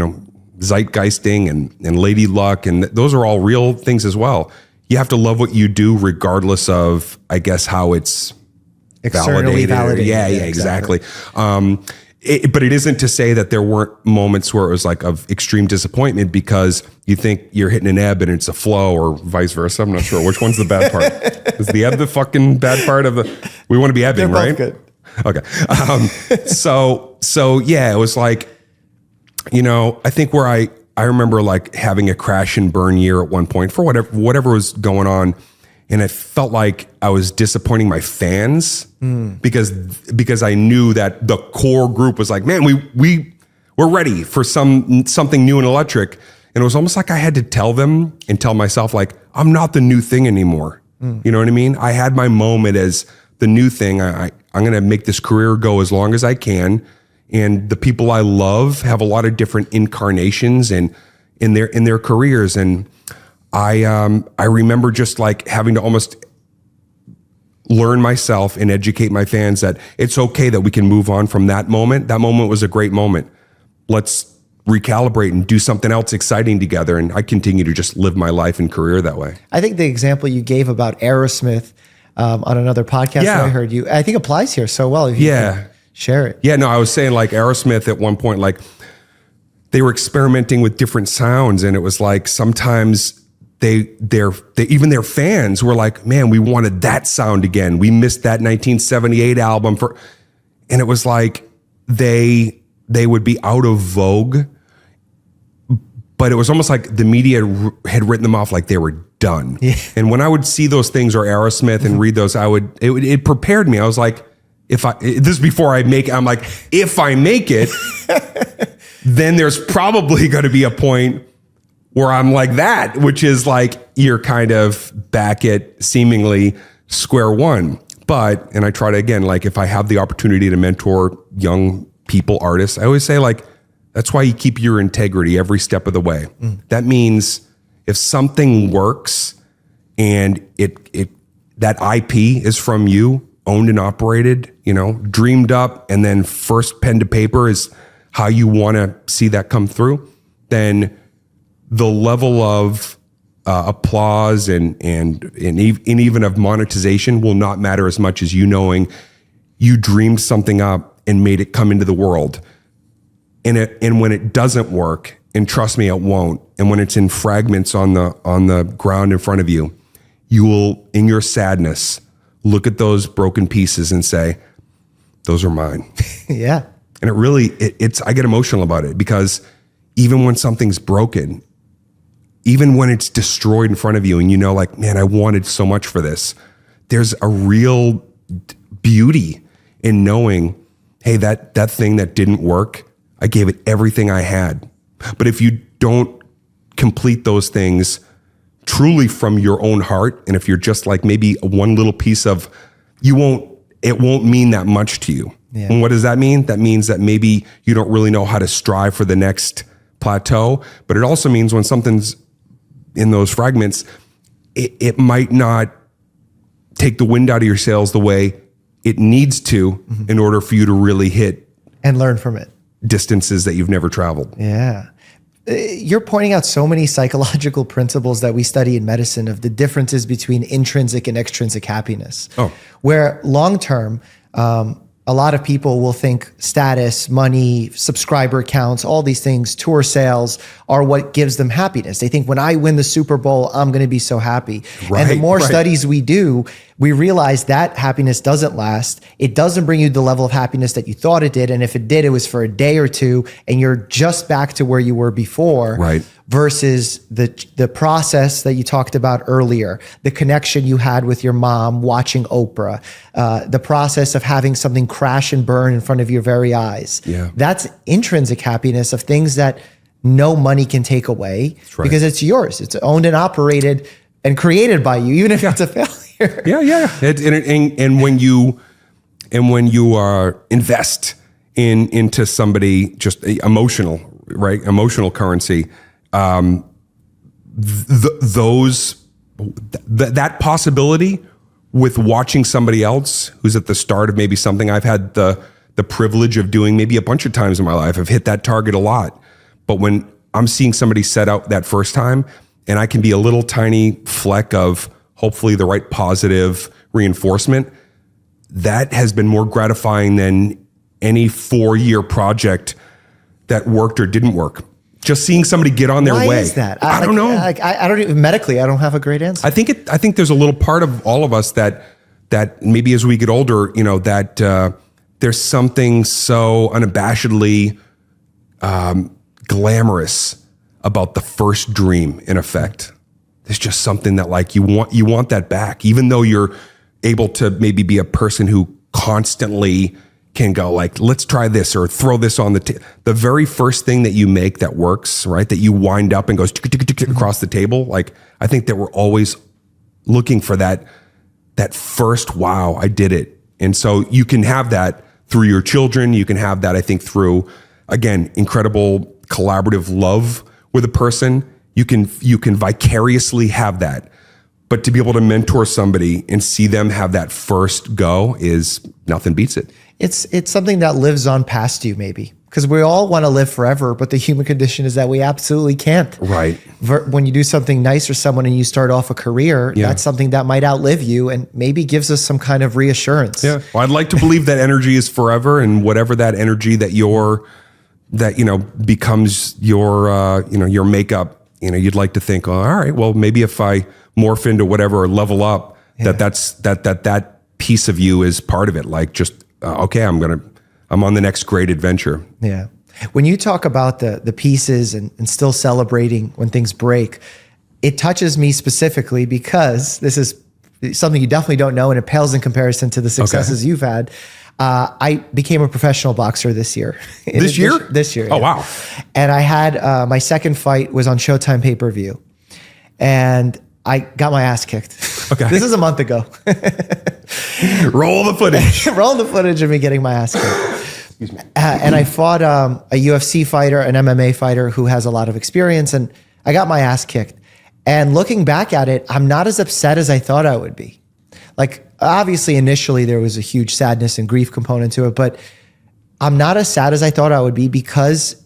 zeitgeisting and lady luck, and those are all real things as well. You have to love what you do regardless of, I guess, how it's externally validated. Yeah, exactly. But it isn't to say that there weren't moments where it was like of extreme disappointment because you think you're hitting an ebb and it's a flow, or vice versa. I'm not sure which one's the bad part. Is the ebb the fucking bad part of the? We want to be ebbing, right? Good. Okay. So yeah, it was like, I think where I remember like having a crash and burn year at one point for whatever was going on. And I felt like I was disappointing my fans because I knew that the core group was like, man, we're ready for something new and electric. And it was almost like I had to tell them and tell myself, like, I'm not the new thing anymore. You know what I mean? I had my moment as the new thing. I'm going to make this career go as long as I can. And the people I love have a lot of different incarnations and in their careers. And I remember just like having to almost learn myself and educate my fans that it's okay that we can move on from that moment. That moment was a great moment. Let's recalibrate and do something else exciting together. And I continue to just live my life and career that way. I think the example you gave about Aerosmith on another podcast that I heard you, I think applies here so well. If you can share it. Yeah, no, I was saying like Aerosmith at one point, like they were experimenting with different sounds, and it was like sometimes they even their fans were like, man, we wanted that sound again. We missed that 1978 album and it was like they would be out of vogue, but it was almost like the media had written them off like they were done. Yeah. And when I would see those things, or Aerosmith, and read those, it prepared me. I was like, this is before I make it, I'm like, if I make it, then there's probably going to be a point where I'm like that, which is like, you're kind of back at seemingly square one. And I try to, again, like if I have the opportunity to mentor young people, artists, I always say like, that's why you keep your integrity every step of the way. That means if something works and that IP is from you, owned and operated, dreamed up, and then first pen to paper is how you want to see that come through, then the level of applause and even of monetization will not matter as much as you knowing you dreamed something up and made it come into the world. And when it doesn't work, and trust me, it won't. And when it's in fragments on the ground in front of you, you will, in your sadness, look at those broken pieces and say, those are mine. Yeah. And it really, I get emotional about it, because even when something's broken, even when it's destroyed in front of you and you know, like, man, I wanted so much for this, there's a real beauty and knowing, hey, that thing that didn't work, I gave it everything I had. But if you don't complete those things truly from your own heart, and if you're just like maybe one little piece of, it won't mean that much to you. Yeah. And what does that mean? That means that maybe you don't really know how to strive for the next plateau. But it also means when something's in those fragments, it might not take the wind out of your sails the way it needs to in order for you to really hit and learn from it. Distances that you've never traveled. Yeah. You're pointing out so many psychological principles that we study in medicine of the differences between intrinsic and extrinsic happiness. Where long term, a lot of people will think status, money, subscriber counts, all these things, tour sales are what gives them happiness. They think when I win the Super Bowl, I'm going to be so happy. And the more studies we do, we realize that happiness doesn't last. It doesn't bring you the level of happiness that you thought it did. And if it did, it was for a day or two and you're just back to where you were before. Versus the process that you talked about earlier, the connection you had with your mom watching Oprah, the process of having something crash and burn in front of your very eyes. That's intrinsic happiness of things that no money can take away because it's yours. It's owned and operated and created by you, even if it's a failure. And when you invest into somebody, just emotional currency. That possibility with watching somebody else who's at the start of maybe something I've had the privilege of doing maybe a bunch of times in my life. I've hit that target a lot. But when I'm seeing somebody set out that first time and I can be a little tiny fleck of hopefully the right positive reinforcement, that has been more gratifying than any 4-year project that worked or didn't work. Just seeing somebody get on their way. Why is that? I don't know. I don't even medically. I don't have a great answer. I think there's a little part of all of us that maybe as we get older, that there's something so unabashedly glamorous about the first dream. In effect, there's just something that like you want that back, even though you're able to maybe be a person who constantly can go like, let's try this or throw this on the table. The very first thing that you make that works, right? That you wind up and goes across the table. Like, I think that we're always looking for that first, wow, I did it. And so you can have that through your children. You can have that, I think, through, again, incredible collaborative love with a person. You can vicariously have that. But to be able to mentor somebody and see them have that first go is nothing beats it. It's something that lives on past you, maybe, because we all want to live forever, but the human condition is that we absolutely can't. Right. When you do something nice for someone and you start off a career, that's something that might outlive you and maybe gives us some kind of reassurance. Yeah. Well, I'd like to believe that energy is forever, and whatever that energy that becomes your makeup, you'd like to think, oh, all right, well, maybe if I morph into whatever or level up, that piece of you is part of it. Like just, okay, I'm on the next great adventure. Yeah. When you talk about the pieces and still celebrating when things break, it touches me specifically because this is something you definitely don't know, and it pales in comparison to the successes you've had. I became a professional boxer this year. This year? This year. Oh, wow. And I had my second fight was on Showtime pay-per-view. And I got my ass kicked. Okay. This is a month ago. Roll the footage. Roll the footage of me getting my ass kicked. Excuse me. And I fought a UFC fighter, an MMA fighter who has a lot of experience, and I got my ass kicked. And looking back at it, I'm not as upset as I thought I would be. Like, obviously, initially there was a huge sadness and grief component to it, but I'm not as sad as I thought I would be because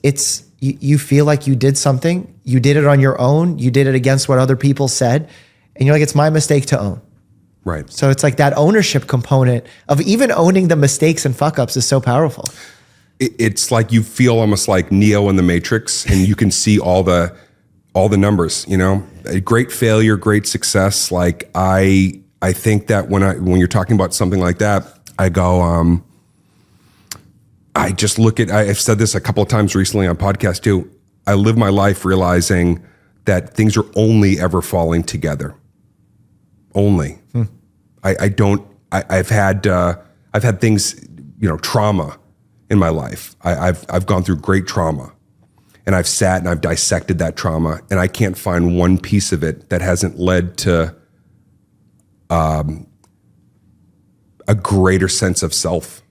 you feel like you did something, you did it on your own, you did it against what other people said, and you're like, it's my mistake to own. Right. So it's like that ownership component of even owning the mistakes and fuck ups is so powerful. It's like you feel almost like Neo in the Matrix, and you can see all the numbers, a great failure, great success. Like I think that when you're talking about something like that, I go, I just look at, I've said this a couple of times recently on podcasts too. I live my life realizing that things are only ever falling together. Only. I've had things trauma in my life. I've gone through great trauma, and I've sat and I've dissected that trauma, and I can't find one piece of it that hasn't led to a greater sense of self.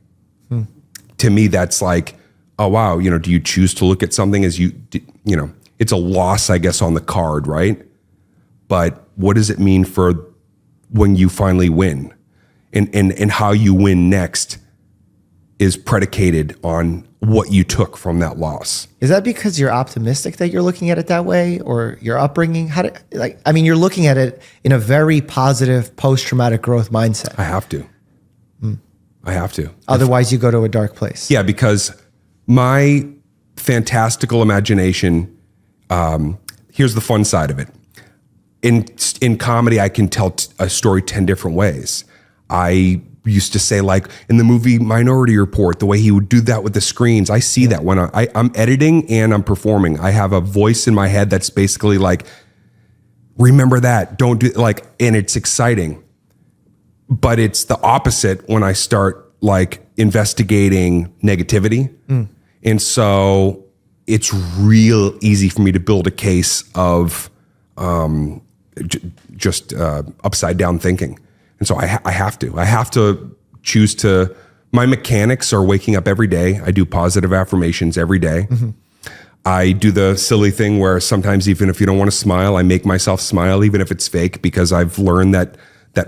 To me, that's like, oh wow, do you choose to look at something as it's a loss, I guess, on the card, right? But what does it mean for when you finally win? And how you win next is predicated on what you took from that loss. Is that because you're optimistic that you're looking at it that way, or your upbringing? You're looking at it in a very positive post-traumatic growth mindset. I have to. I have to. Otherwise, you go to a dark place. Yeah, because my fantastical imagination, here's the fun side of it. In comedy, I can tell a story 10 different ways. I used to say, like in the movie Minority Report, the way he would do that with the screens, I see that when I'm editing and I'm performing. I have a voice in my head that's basically like, remember that, don't do, like, and it's exciting. But it's the opposite when I start like investigating negativity. And so it's real easy for me to build a case of just upside down thinking. And so I have to choose to, my mechanics are waking up every day. I do positive affirmations every day. I do the silly thing where sometimes even if you don't want to smile, I make myself smile, even if it's fake, because I've learned that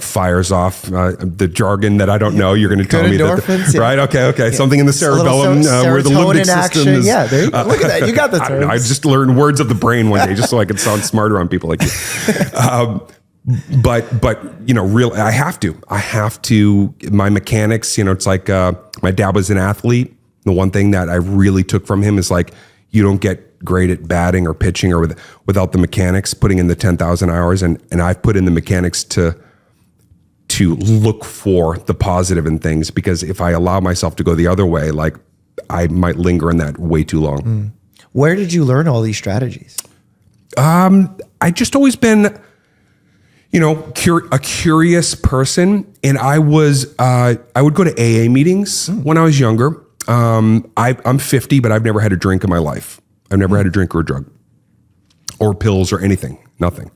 fires off the jargon that I don't know. You're going to tell me that, right? Okay. Yeah. Something in the cerebellum where the limbic system is. Yeah, look at that. You got the terms. I just learned words of the brain one day just so I could sound smarter on people like you. But I have to, my mechanics, it's like, my dad was an athlete. The one thing that I really took from him is like, you don't get great at batting or pitching or without the mechanics, putting in the 10,000 hours. And I've put in the mechanics to look for the positive in things, because if I allow myself to go the other way, like I might linger in that way too long. Where did you learn all these strategies? I just always been, a curious person. And I would go to AA meetings when I was younger. I'm 50, but I've never had a drink in my life. I've never had a drink or a drug or pills or anything, nothing.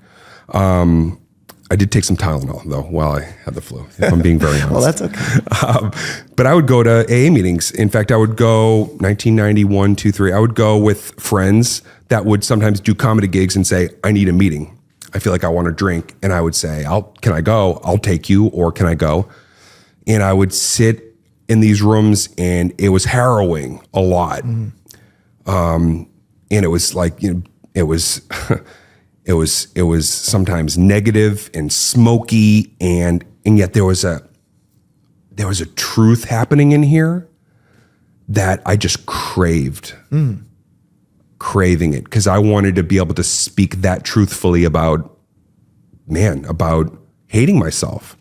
I did take some Tylenol though while I had the flu, if I'm being very honest. Well, that's okay. But I would go to AA meetings. In fact, I would go 1991, 2, 3. I would go with friends that would sometimes do comedy gigs and say, I need a meeting. I feel like I want to drink. And I would say, can I go? I'll take you, or can I go? And I would sit in these rooms, and it was harrowing a lot. And it was like, it was sometimes negative and smoky, and yet there was a truth happening in here that I just craved, craving it, because I wanted to be able to speak that truthfully about hating myself.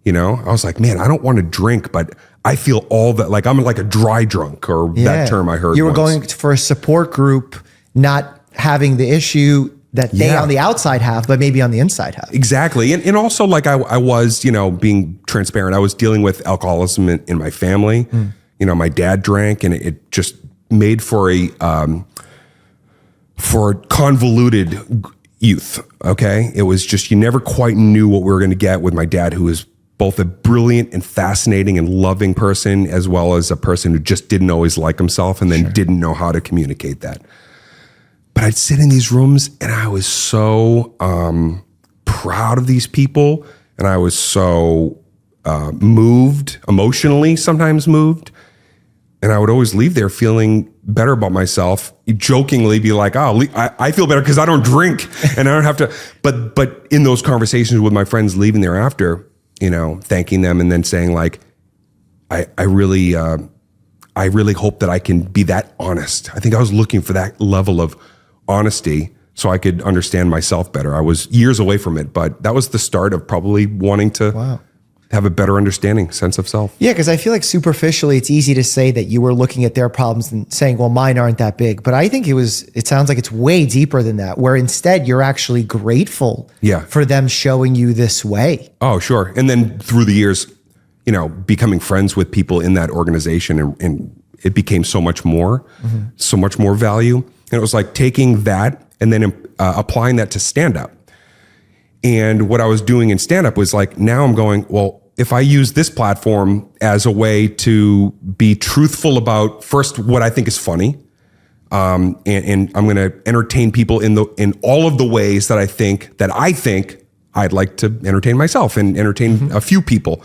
I was like, man, I don't want to drink, but I feel all that, like I'm like a dry drunk, or that term I heard. You were once. going for a support group, not having the issue that they on the outside have, but maybe on the inside have. Exactly. And also, like I was, being transparent, I was dealing with alcoholism in my family. My dad drank, and it just made for a convoluted youth. Okay. It was just, you never quite knew what we were going to get with my dad, who was both a brilliant and fascinating and loving person, as well as a person who just didn't always like himself and then didn't know how to communicate that. But I'd sit in these rooms, and I was so proud of these people, and I was so moved, emotionally sometimes moved. And I would always leave there feeling better about myself, jokingly be like, I feel better because I don't drink and I don't have to. But in those conversations with my friends leaving thereafter, thanking them and then saying like, I really hope that I can be that honest. I think I was looking for that level of honesty so I could understand myself better. I was years away from it, but that was the start of probably wanting to have a better understanding, sense of self. Yeah, because I feel like superficially it's easy to say that you were looking at their problems and saying, well, mine aren't that big. But I think it sounds like it's way deeper than that, where instead you're actually grateful for them showing you this way. Oh, sure. And then through the years, becoming friends with people in that organization, and it became so much more, so much more value. And it was like taking that and then applying that to stand-up. And what I was doing in stand-up was like, now I'm going, well, if I use this platform as a way to be truthful about first what I think is funny, and I'm going to entertain people in all of the ways that I think I'd like to entertain myself and entertain a few people,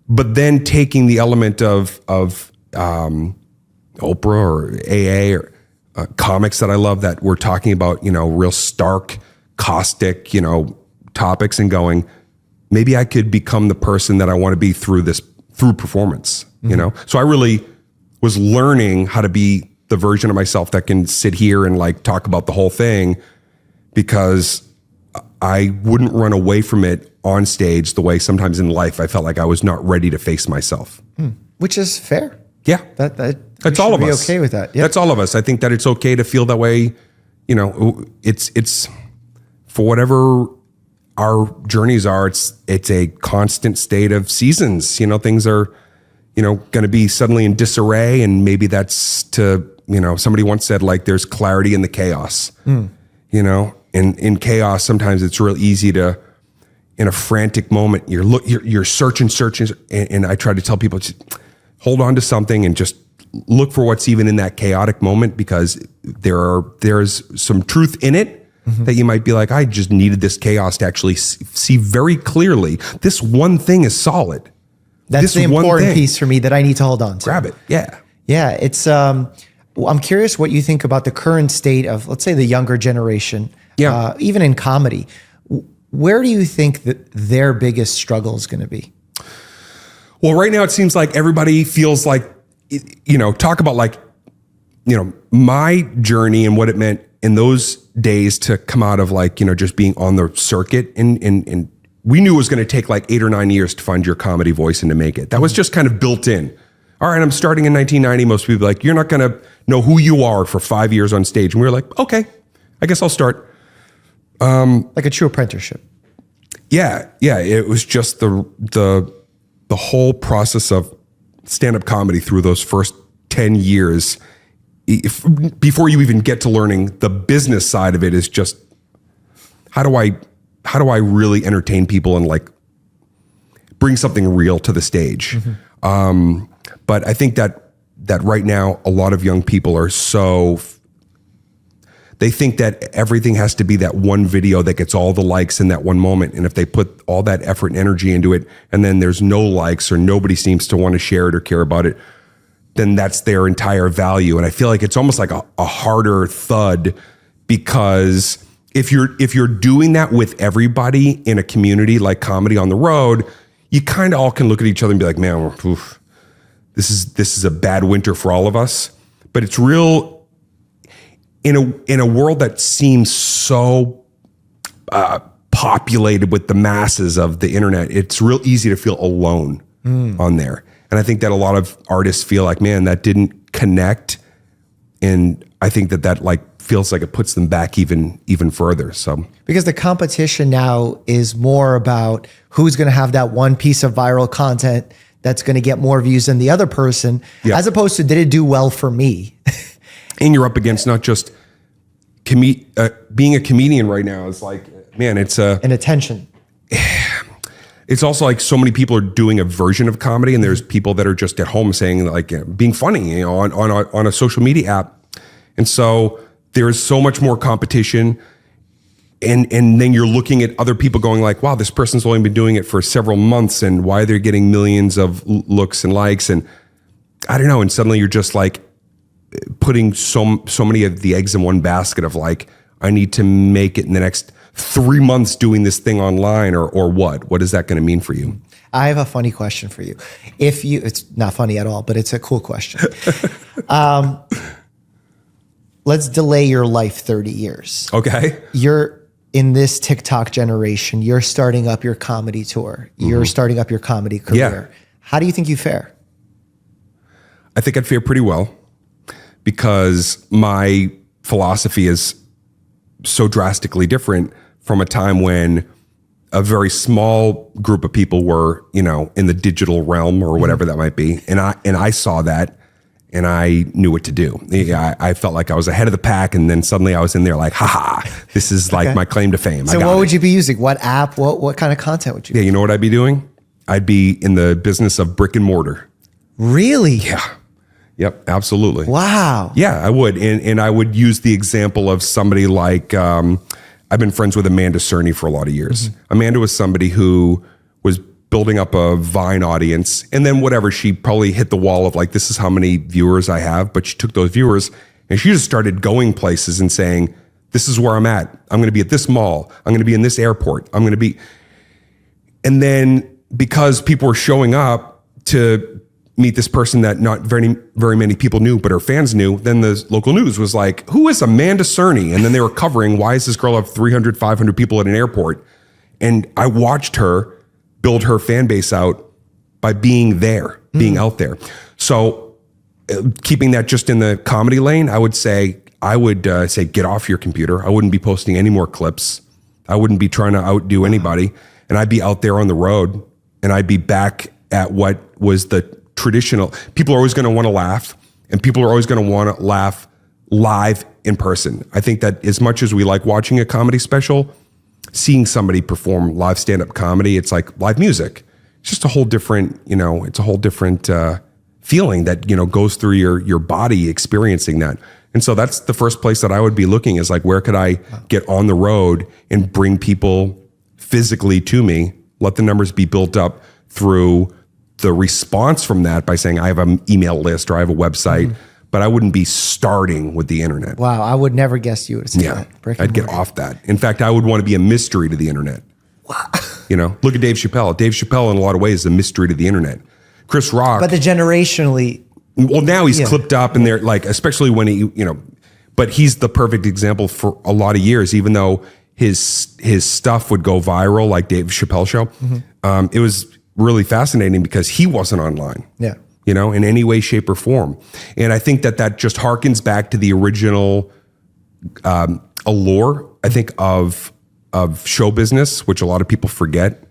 but then taking the element of Oprah or AA or comics that I love that we're talking about, real stark, caustic, topics, and going, maybe I could become the person that I want to be through performance, So I really was learning how to be the version of myself that can sit here and like talk about the whole thing, because I wouldn't run away from it on stage the way sometimes in life I felt like I was not ready to face myself. Which is fair. Yeah. That's all of us. Okay with that. Yeah. That's all of us. I think that it's okay to feel that way. It's for whatever our journeys are, it's a constant state of seasons. Things are, going to be suddenly in disarray, and maybe that's somebody once said, like, there's clarity in the chaos. And in chaos, sometimes it's real easy to, in a frantic moment, you're searching, and I try to tell people, just hold on to something and just look for what's even in that chaotic moment, because there's some truth in it. That you might be like, I just needed this chaos to actually see very clearly. This one thing is solid. That's the important piece for me that I need to hold on to. Grab it. Yeah. Yeah. It's, I'm curious what you think about the current state of, let's say, the younger generation, even in comedy. Where do you think that their biggest struggle is going to be? Well, right now it seems like everybody feels like, talk about like, my journey and what it meant in those days to come out of like, just being on the circuit. And we knew it was going to take like 8 or 9 years to find your comedy voice and to make it. That was just kind of built in. All right, I'm starting in 1990. Most people are like, you're not going to know who you are for 5 years on stage. And we were like, okay, I guess I'll start. Like a true apprenticeship. Yeah. It was just the whole process of stand-up comedy through those first 10 years. Before you even get to learning the business side of it, is just how do I really entertain people and like bring something real to the stage. But I think that right now a lot of young people are they think that everything has to be that one video that gets all the likes in that one moment. And if they put all that effort and energy into it, and then there's no likes or nobody seems to want to share it or care about it, then that's their entire value. And I feel like it's almost like a harder thud, because if you're doing that with everybody in a community like Comedy on the Road, you kind of all can look at each other and be like, man, this is a bad winter for all of us. But it's real in a world that seems so populated with the masses of the internet. It's real easy to feel alone on there. And I think that a lot of artists feel like, man, that didn't connect. And I think that like feels like it puts them back even further. So because the competition now is more about who's going to have that one piece of viral content that's going to get more views than the other person, as opposed to, did it do well for me? And you're up against not just being a comedian right now is like, man, it's an attention. It's also like so many people are doing a version of comedy, and there's people that are just at home saying like, being funny, on a social media app. And so there's so much more competition. And then you're looking at other people going like, wow, this person's only been doing it for several months, and why they're getting millions of looks and likes. And I don't know. And suddenly you're just like putting so many of the eggs in one basket of like, I need to make it in the next 3 months doing this thing online, or what is that going to mean for you? I have a funny question for you. It's not funny at all, but it's a cool question. Let's delay your life 30 years. Okay. You're in this TikTok generation. You're starting up your comedy tour. You're starting up your comedy career. Yeah. How do you think you fare? I think I'd fare pretty well, because my philosophy is so drastically different from a time when a very small group of people were, in the digital realm or whatever that might be. And I saw that and I knew what to do. I felt like I was ahead of the pack, and then suddenly I was in there like, haha, this is like my claim to fame. So what would you be using? What app? What kind of content would you? Yeah, you know what I'd be doing? I'd be in the business of brick and mortar. Really? Yeah. Yep, absolutely. Wow. Yeah, I would. And I would use the example of somebody like, I've been friends with Amanda Cerny for a lot of years. Amanda was somebody who was building up a Vine audience, and then whatever, she probably hit the wall of like, this is how many viewers I have, but she took those viewers and she just started going places and saying, this is where I'm at. I'm going to be at this mall. I'm going to be in this airport. I'm going to be. And then because people were showing up to meet this person that not very many people knew, but her fans knew, then the local news was like, who is Amanda Cerny? And then they were covering, why does this girl have 300, 500 people at an airport? And I watched her build her fan base out by being there, being out there. So keeping that just in the comedy lane, I would say, get off your computer. I wouldn't be posting any more clips. I wouldn't be trying to outdo anybody. And I'd be out there on the road, and I'd be back at what was the traditional. People are always going to want to laugh, and people are always going to want to laugh live in person. I think that as much as we like watching a comedy special, seeing somebody perform live stand-up comedy, it's like live music. It's just a whole different, it's a whole different feeling that, goes through your body experiencing that. And so that's the first place that I would be looking, is like, where could I get on the road and bring people physically to me, let the numbers be built up through the response from that by saying, I have an email list or I have a website, but I wouldn't be starting with the internet. Wow, I would never guess you would say that. I'd get off that. In fact, I would want to be a mystery to the internet. Wow. Look at Dave Chappelle. Dave Chappelle, in a lot of ways, is a mystery to the internet. Chris Rock. But the generationally. Well, now he's clipped up and they're like, especially when he, but he's the perfect example for a lot of years, even though his stuff would go viral, like Dave Chappelle show. It was really fascinating because he wasn't online. Yeah. In any way, shape, or form. And I think that just harkens back to the original allure, I think, of show business, which a lot of people forget,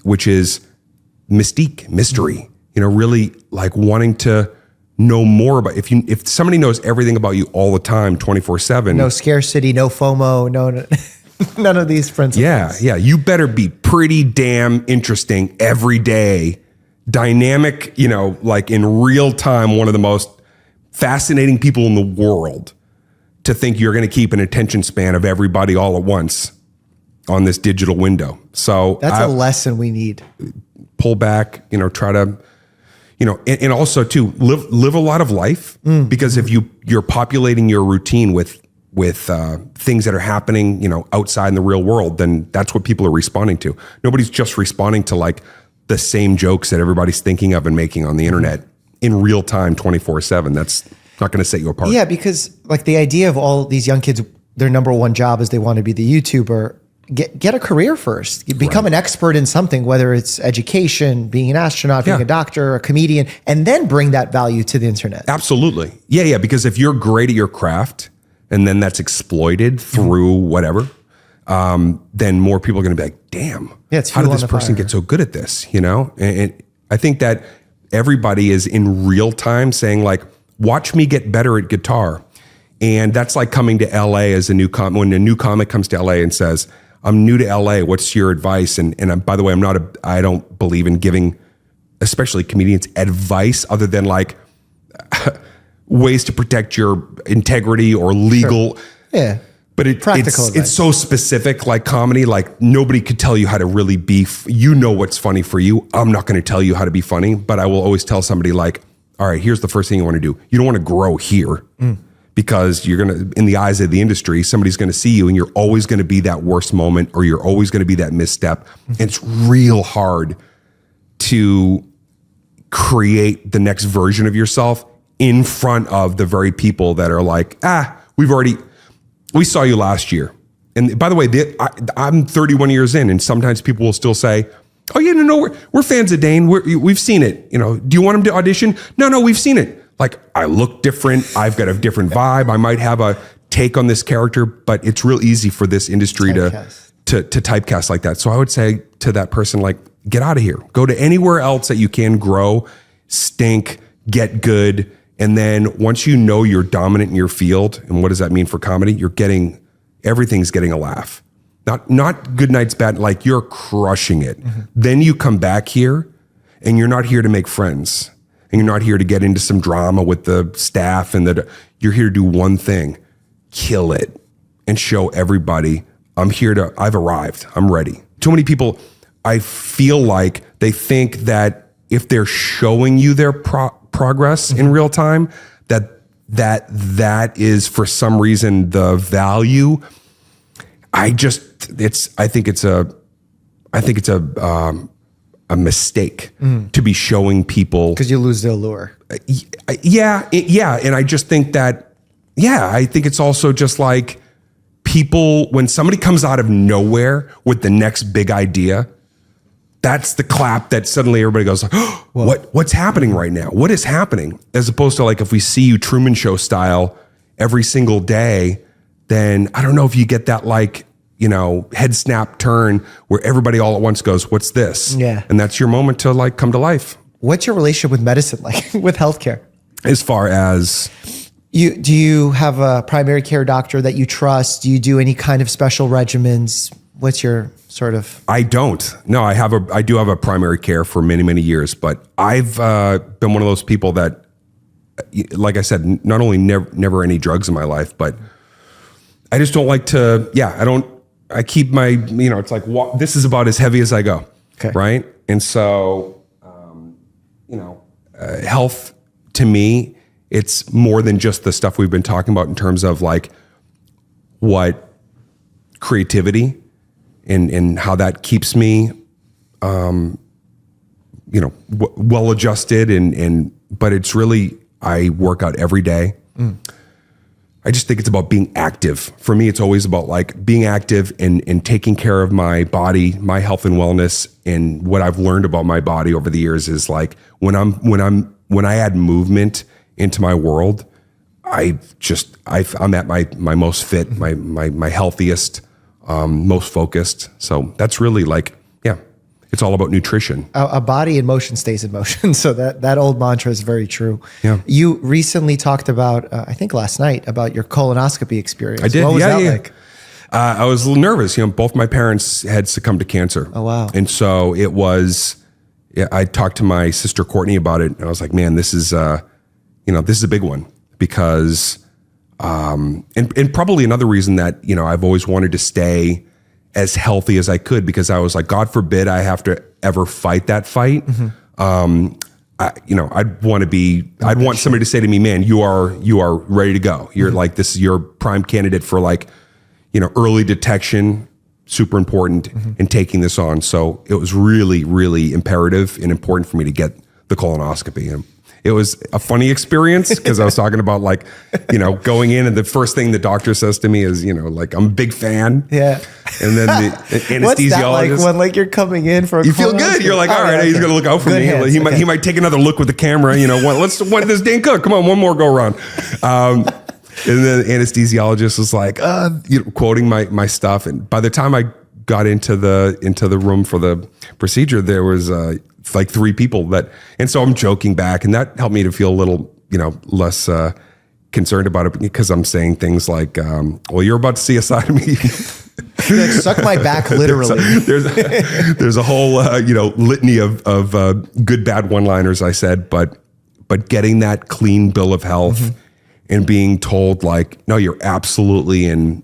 which is mystique, mystery. Really like wanting to know more about. If somebody knows everything about you all the time, 24/7. No scarcity, no FOMO, no none of these principles. Yeah. You better be pretty damn interesting every day. Dynamic, like in real time, one of the most fascinating people in the world, to think you're going to keep an attention span of everybody all at once on this digital window. So that's a lesson we need. Pull back, try to, and also too, live a lot of life, because if you're populating your routine with things that are happening, outside in the real world, then that's what people are responding to. Nobody's just responding to like the same jokes that everybody's thinking of and making on the internet in real time, 24/7. That's not going to set you apart. Yeah, because like the idea of all these young kids, their number one job is they want to be the YouTuber. Get a career first. Become an expert in something, whether it's education, being an astronaut, being a doctor, a comedian, and then bring that value to the internet. Absolutely. Yeah. Because if you're great at your craft and then that's exploited through whatever, then more people are going to be like, damn, how did this person get so good at this? And I think that everybody is in real time saying like, watch me get better at guitar. And that's like coming to LA as a new comic. When a new comic comes to LA and says, I'm new to LA, what's your advice? And by the way, I don't believe in giving, especially comedians, advice other than like ways to protect your integrity or legal. Sure. Yeah. But it's so specific, like comedy, like nobody could tell you how to really be, what's funny for you. I'm not going to tell you how to be funny, but I will always tell somebody like, all right, here's the first thing you want to do. You don't want to grow here because you're going to, in the eyes of the industry, somebody's going to see you and you're always going to be that worst moment or you're always going to be that misstep. And it's real hard to create the next version of yourself in front of the very people that are like, we saw you last year. And by the way, I'm 31 years in, and sometimes people will still say, oh, yeah, no, we're fans of Dane. We've seen it. Do you want him to audition? No, we've seen it. Like, I look different. I've got a different vibe. I might have a take on this character, but it's real easy for this industry to typecast like that. So I would say to that person, like, get out of here. Go to anywhere else that you can grow, stink, get good. And then once you know you're dominant in your field, and what does that mean for comedy? Everything's getting a laugh. Not good nights, bad, like you're crushing it. Then you come back here and you're not here to make friends. And you're not here to get into some drama with the staff you're here to do one thing, kill it and show everybody I've arrived. I'm ready. Too many people, I feel like they think that if they're showing you their progress in real time, that is for some reason the value. I think it's a mistake to be showing people, because you lose the allure. Yeah. And I just think that, I think it's also just like people, when somebody comes out of nowhere with the next big idea, that's the clap that suddenly everybody goes, oh, what's happening right now? What is happening? As opposed to like, if we see you Truman Show style every single day, then I don't know if you get that like, head snap turn where everybody all at once goes, what's this? Yeah. And that's your moment to like come to life. What's your relationship with medicine like, with healthcare? As far as... Do you have a primary care doctor that you trust? Do you do any kind of special regimens? What's your sort of... I don't. No, I do have a primary care for many, many years, but I've been one of those people that, like I said, not only never any drugs in my life, but I just don't like to, I keep my, it's like, this is about as heavy as I go. Okay. Right. And so, health to me, it's more than just the stuff we've been talking about in terms of like what creativity and how that keeps me, well adjusted but it's really, I work out every day. I just think it's about being active. For me, it's always about like being active and taking care of my body, my health and wellness. And what I've learned about my body over the years is like when I add movement into my world, I'm at my most fit, my healthiest, most focused. So that's really like, it's all about nutrition. A body in motion stays in motion. So that old mantra is very true. Yeah. You recently talked about, I think last night, about your colonoscopy experience. I did. What was that like? I was a little nervous. Both my parents had succumbed to cancer. Oh, wow. And so it was, I talked to my sister Courtney about it, and I was like, man, this is a big one because, and probably another reason that, I've always wanted to stay as healthy as I could, because I was like, God forbid I have to ever fight that fight. I'd want somebody to say to me, man, you are ready to go. You're like, this is your prime candidate for like, early detection, super important in taking this on. So it was really, really imperative and important for me to get the colonoscopy. And it was a funny experience because I was talking about like, going in, and the first thing the doctor says to me is, like, I'm a big fan. Yeah. And then the anesthesiologist. What's that like when like you're coming in for a you feel good. You're like, all right, he's going to look out for me. Hands. He might take another look with the camera. When does Dane cook? Come on, one more go around. And then the anesthesiologist was like, quoting my stuff. And by the time I got into the room for the procedure, there was like 3 people and so I'm joking back, and that helped me to feel a little, less concerned about it, because I'm saying things like, well, you're about to see a side of me. Like, suck my back, literally. There's a whole, litany of good, bad one-liners I said, but getting that clean bill of health and being told like, no, you're absolutely in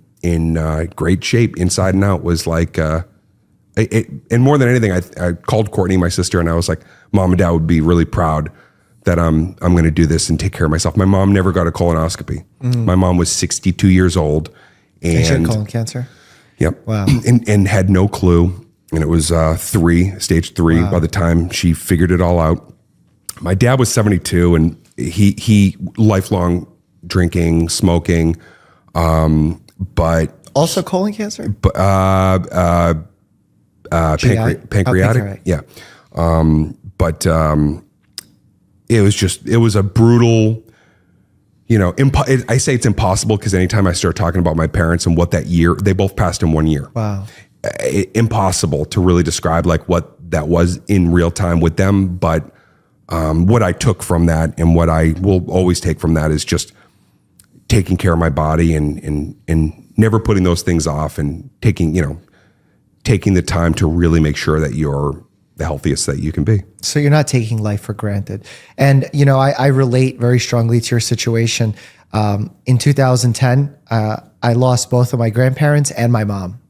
great shape inside and out was like, and more than anything, I called Courtney, my sister, and I was like, Mom and Dad would be really proud that I'm going to do this and take care of myself. My mom never got a colonoscopy. My mom was 62 years old, and she had colon cancer. Yep. Wow. And had no clue. And it was stage 3 Wow. by the time she figured it all out. My dad was 72, and he lifelong drinking, smoking, but also colon cancer. Pancreatic. Yeah. But it was a brutal, I say it's impossible because anytime I start talking about my parents and what that year, they both passed in 1 year. Wow. impossible to really describe like what that was in real time with them. But what I took from that and what I will always take from that is just taking care of my body and never putting those things off, and taking the time to really make sure that you're the healthiest that you can be. So you're not taking life for granted. And, I relate very strongly to your situation. In 2010, I lost both of my grandparents and my mom.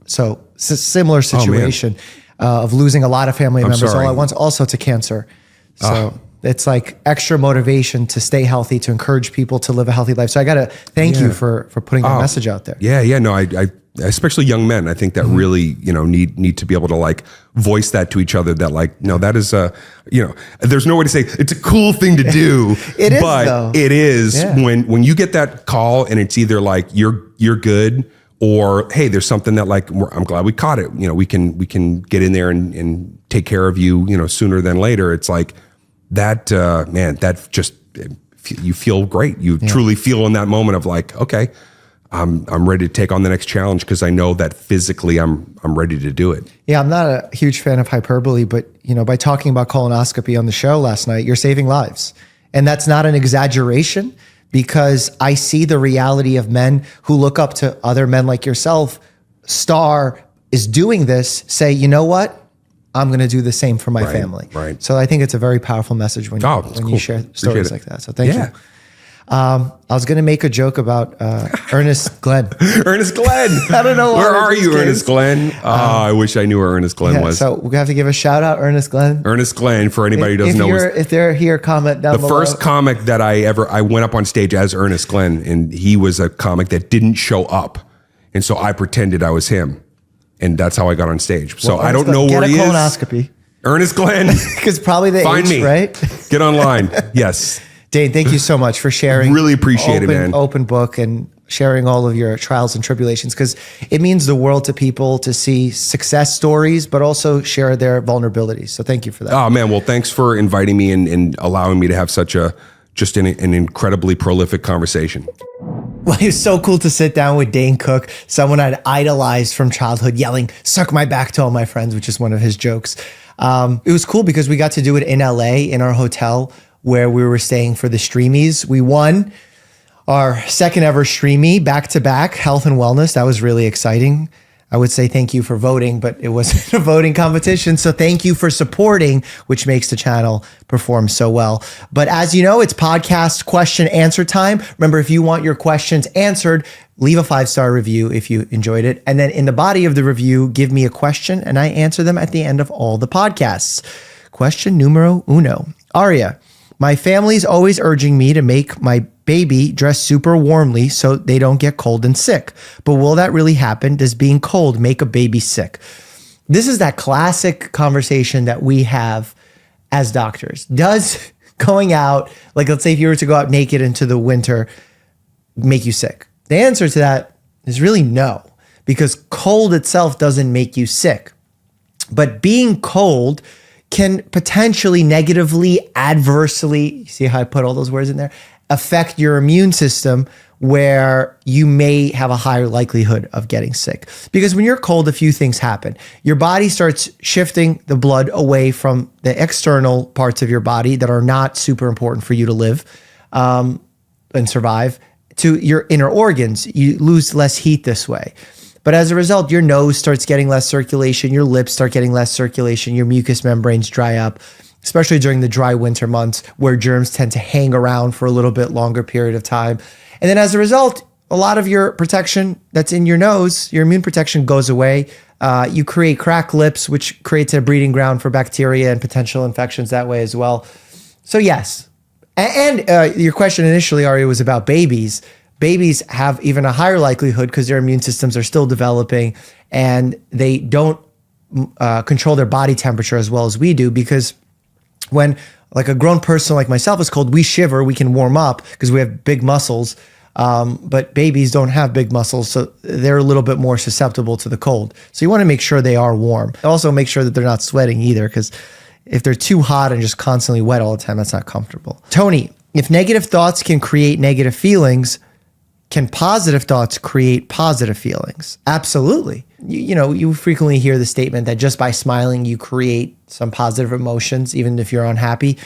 So it's a similar situation of losing a lot of family members all at once, also to cancer. So it's like extra motivation to stay healthy, to encourage people to live a healthy life. So I got to thank you for putting that message out there. Yeah. No, I especially young men, I think that really, need to be able to like voice that to each other, that like, no, that is there's no way to say it's a cool thing to do. It is, but though. It is when you get that call and it's either like you're good, or, hey, there's something that like, I'm glad we caught it. We can get in there and take care of you, sooner than later. It's like that, man, that just, you feel great. You truly feel in that moment of like, okay, I'm ready to take on the next challenge, because I know that physically I'm ready to do it. Yeah, I'm not a huge fan of hyperbole, but by talking about colonoscopy on the show last night, you're saving lives. And that's not an exaggeration, because I see the reality of men who look up to other men like yourself. Star is doing this, say, you know what? I'm going to do the same for my family. Right. So I think it's a very powerful message when you share stories like that. So thank you. I was going to make a joke about Ernest Glenn. Ernest Glenn. I don't know. Where are you, Ernest Glenn? I wish I knew where Ernest Glenn was. So we have to give a shout out, Ernest Glenn. Ernest Glenn, for anybody who doesn't know. If they're here, comment down below. The first comic that I went up on stage as Ernest Glenn, and he was a comic that didn't show up. And so I pretended I was him. And that's how I got on stage. So I don't know where he is. Get a colonoscopy. Ernest Glenn. Because probably the Find me. Right? Get online. Yes. Dane, thank you so much for sharing. Really appreciate it, man. Open book, and sharing all of your trials and tribulations, because it means the world to people to see success stories, but also share their vulnerabilities. So thank you for that. Oh, man. Well, thanks for inviting me and allowing me to have such an incredibly prolific conversation. Well, it was so cool to sit down with Dane Cook, someone I'd idolized from childhood, yelling, "Suck my back" to all my friends, which is one of his jokes. It was cool because we got to do it in LA in our hotel where we were staying for the Streamies. We won our second ever Streamy back-to-back, health and wellness. That was really exciting. I would say thank you for voting, but it wasn't a voting competition. So thank you for supporting, which makes the channel perform so well. But as you know, it's podcast question answer time. Remember, if you want your questions answered, leave a 5-star review if you enjoyed it. And then in the body of the review, give me a question and I answer them at the end of all the podcasts. Question numero uno. Aria, my family's always urging me to make my baby dress super warmly so they don't get cold and sick. But will that really happen? Does being cold make a baby sick? This is that classic conversation that we have as doctors. Does going out, like let's say if you were to go out naked into the winter, make you sick? The answer to that is really no, because cold itself doesn't make you sick. But being cold can potentially negatively, adversely, you see how I put all those words in there, affect your immune system, where you may have a higher likelihood of getting sick. Because when you're cold, a few things happen. Your body starts shifting the blood away from the external parts of your body that are not super important for you to live and survive, to your inner organs. You lose less heat this way. But as a result, your nose starts getting less circulation, your lips start getting less circulation, your mucous membranes dry up, especially during the dry winter months where germs tend to hang around for a little bit longer period of time. And then as a result, a lot of your protection that's in your nose, your immune protection goes away. You create cracked lips, which creates a breeding ground for bacteria and potential infections that way as well. So yes. And your question initially, Aria, was about babies. Babies have even a higher likelihood because their immune systems are still developing and they don't control their body temperature as well as we do, because when like a grown person like myself is cold, we shiver, we can warm up because we have big muscles. But babies don't have big muscles, so they're a little bit more susceptible to the cold. So you want to make sure they are warm. Also make sure that they're not sweating either, because if they're too hot and just constantly wet all the time, that's not comfortable. Tony, if negative thoughts can create negative feelings, can positive thoughts create positive feelings? Absolutely. you frequently hear the statement that just by smiling, you create some positive emotions, even if you're unhappy.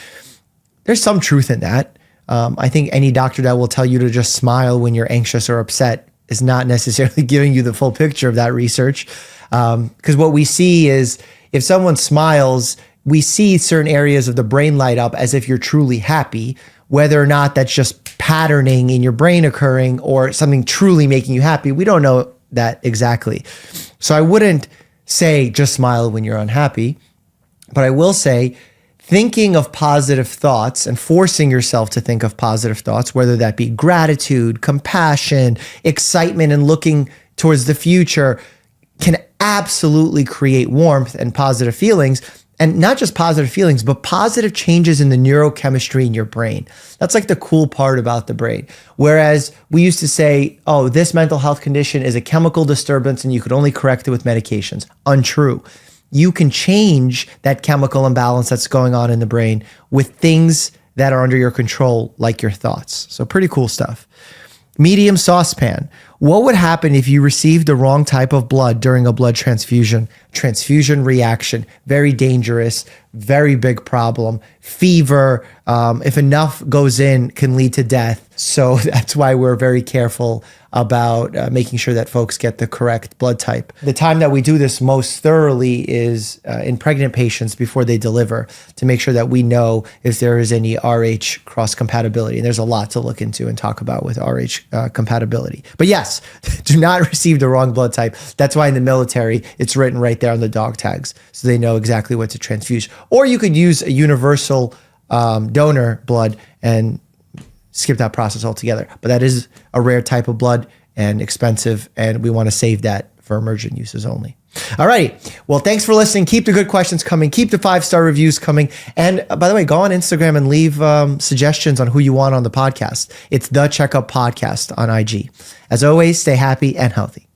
There's some truth in that. I think any doctor that will tell you to just smile when you're anxious or upset is not necessarily giving you the full picture of that research. Because what we see is if someone smiles, we see certain areas of the brain light up as if you're truly happy, whether or not that's just patterning in your brain occurring or something truly making you happy. We don't know that exactly. So I wouldn't say just smile when you're unhappy, but I will say thinking of positive thoughts and forcing yourself to think of positive thoughts, whether that be gratitude, compassion, excitement, and looking towards the future, can absolutely create warmth and positive feelings. And not just positive feelings, but positive changes in the neurochemistry in your brain. That's like the cool part about the brain. Whereas we used to say, oh, this mental health condition is a chemical disturbance and you could only correct it with medications. Untrue. You can change that chemical imbalance that's going on in the brain with things that are under your control, like your thoughts. So pretty cool stuff. Medium saucepan. What would happen if you received the wrong type of blood during a blood transfusion? Transfusion reaction, very dangerous, very big problem. Fever, if enough goes in, can lead to death. So that's why we're very careful about making sure that folks get the correct blood type. The time that we do this most thoroughly is in pregnant patients before they deliver, to make sure that we know if there is any Rh cross compatibility. And there's a lot to look into and talk about with Rh compatibility. But yes, do not receive the wrong blood type. That's why in the military, it's written right there on the dog tags, so they know exactly what to transfuse. Or you could use a universal donor blood and skip that process altogether. But that is a rare type of blood and expensive, and we want to save that for emergent uses only. All right. Well, thanks for listening. Keep the good questions coming. Keep the 5-star reviews coming. And by the way, go on Instagram and leave suggestions on who you want on the podcast. It's the Checkup Podcast on IG. As always, stay happy and healthy.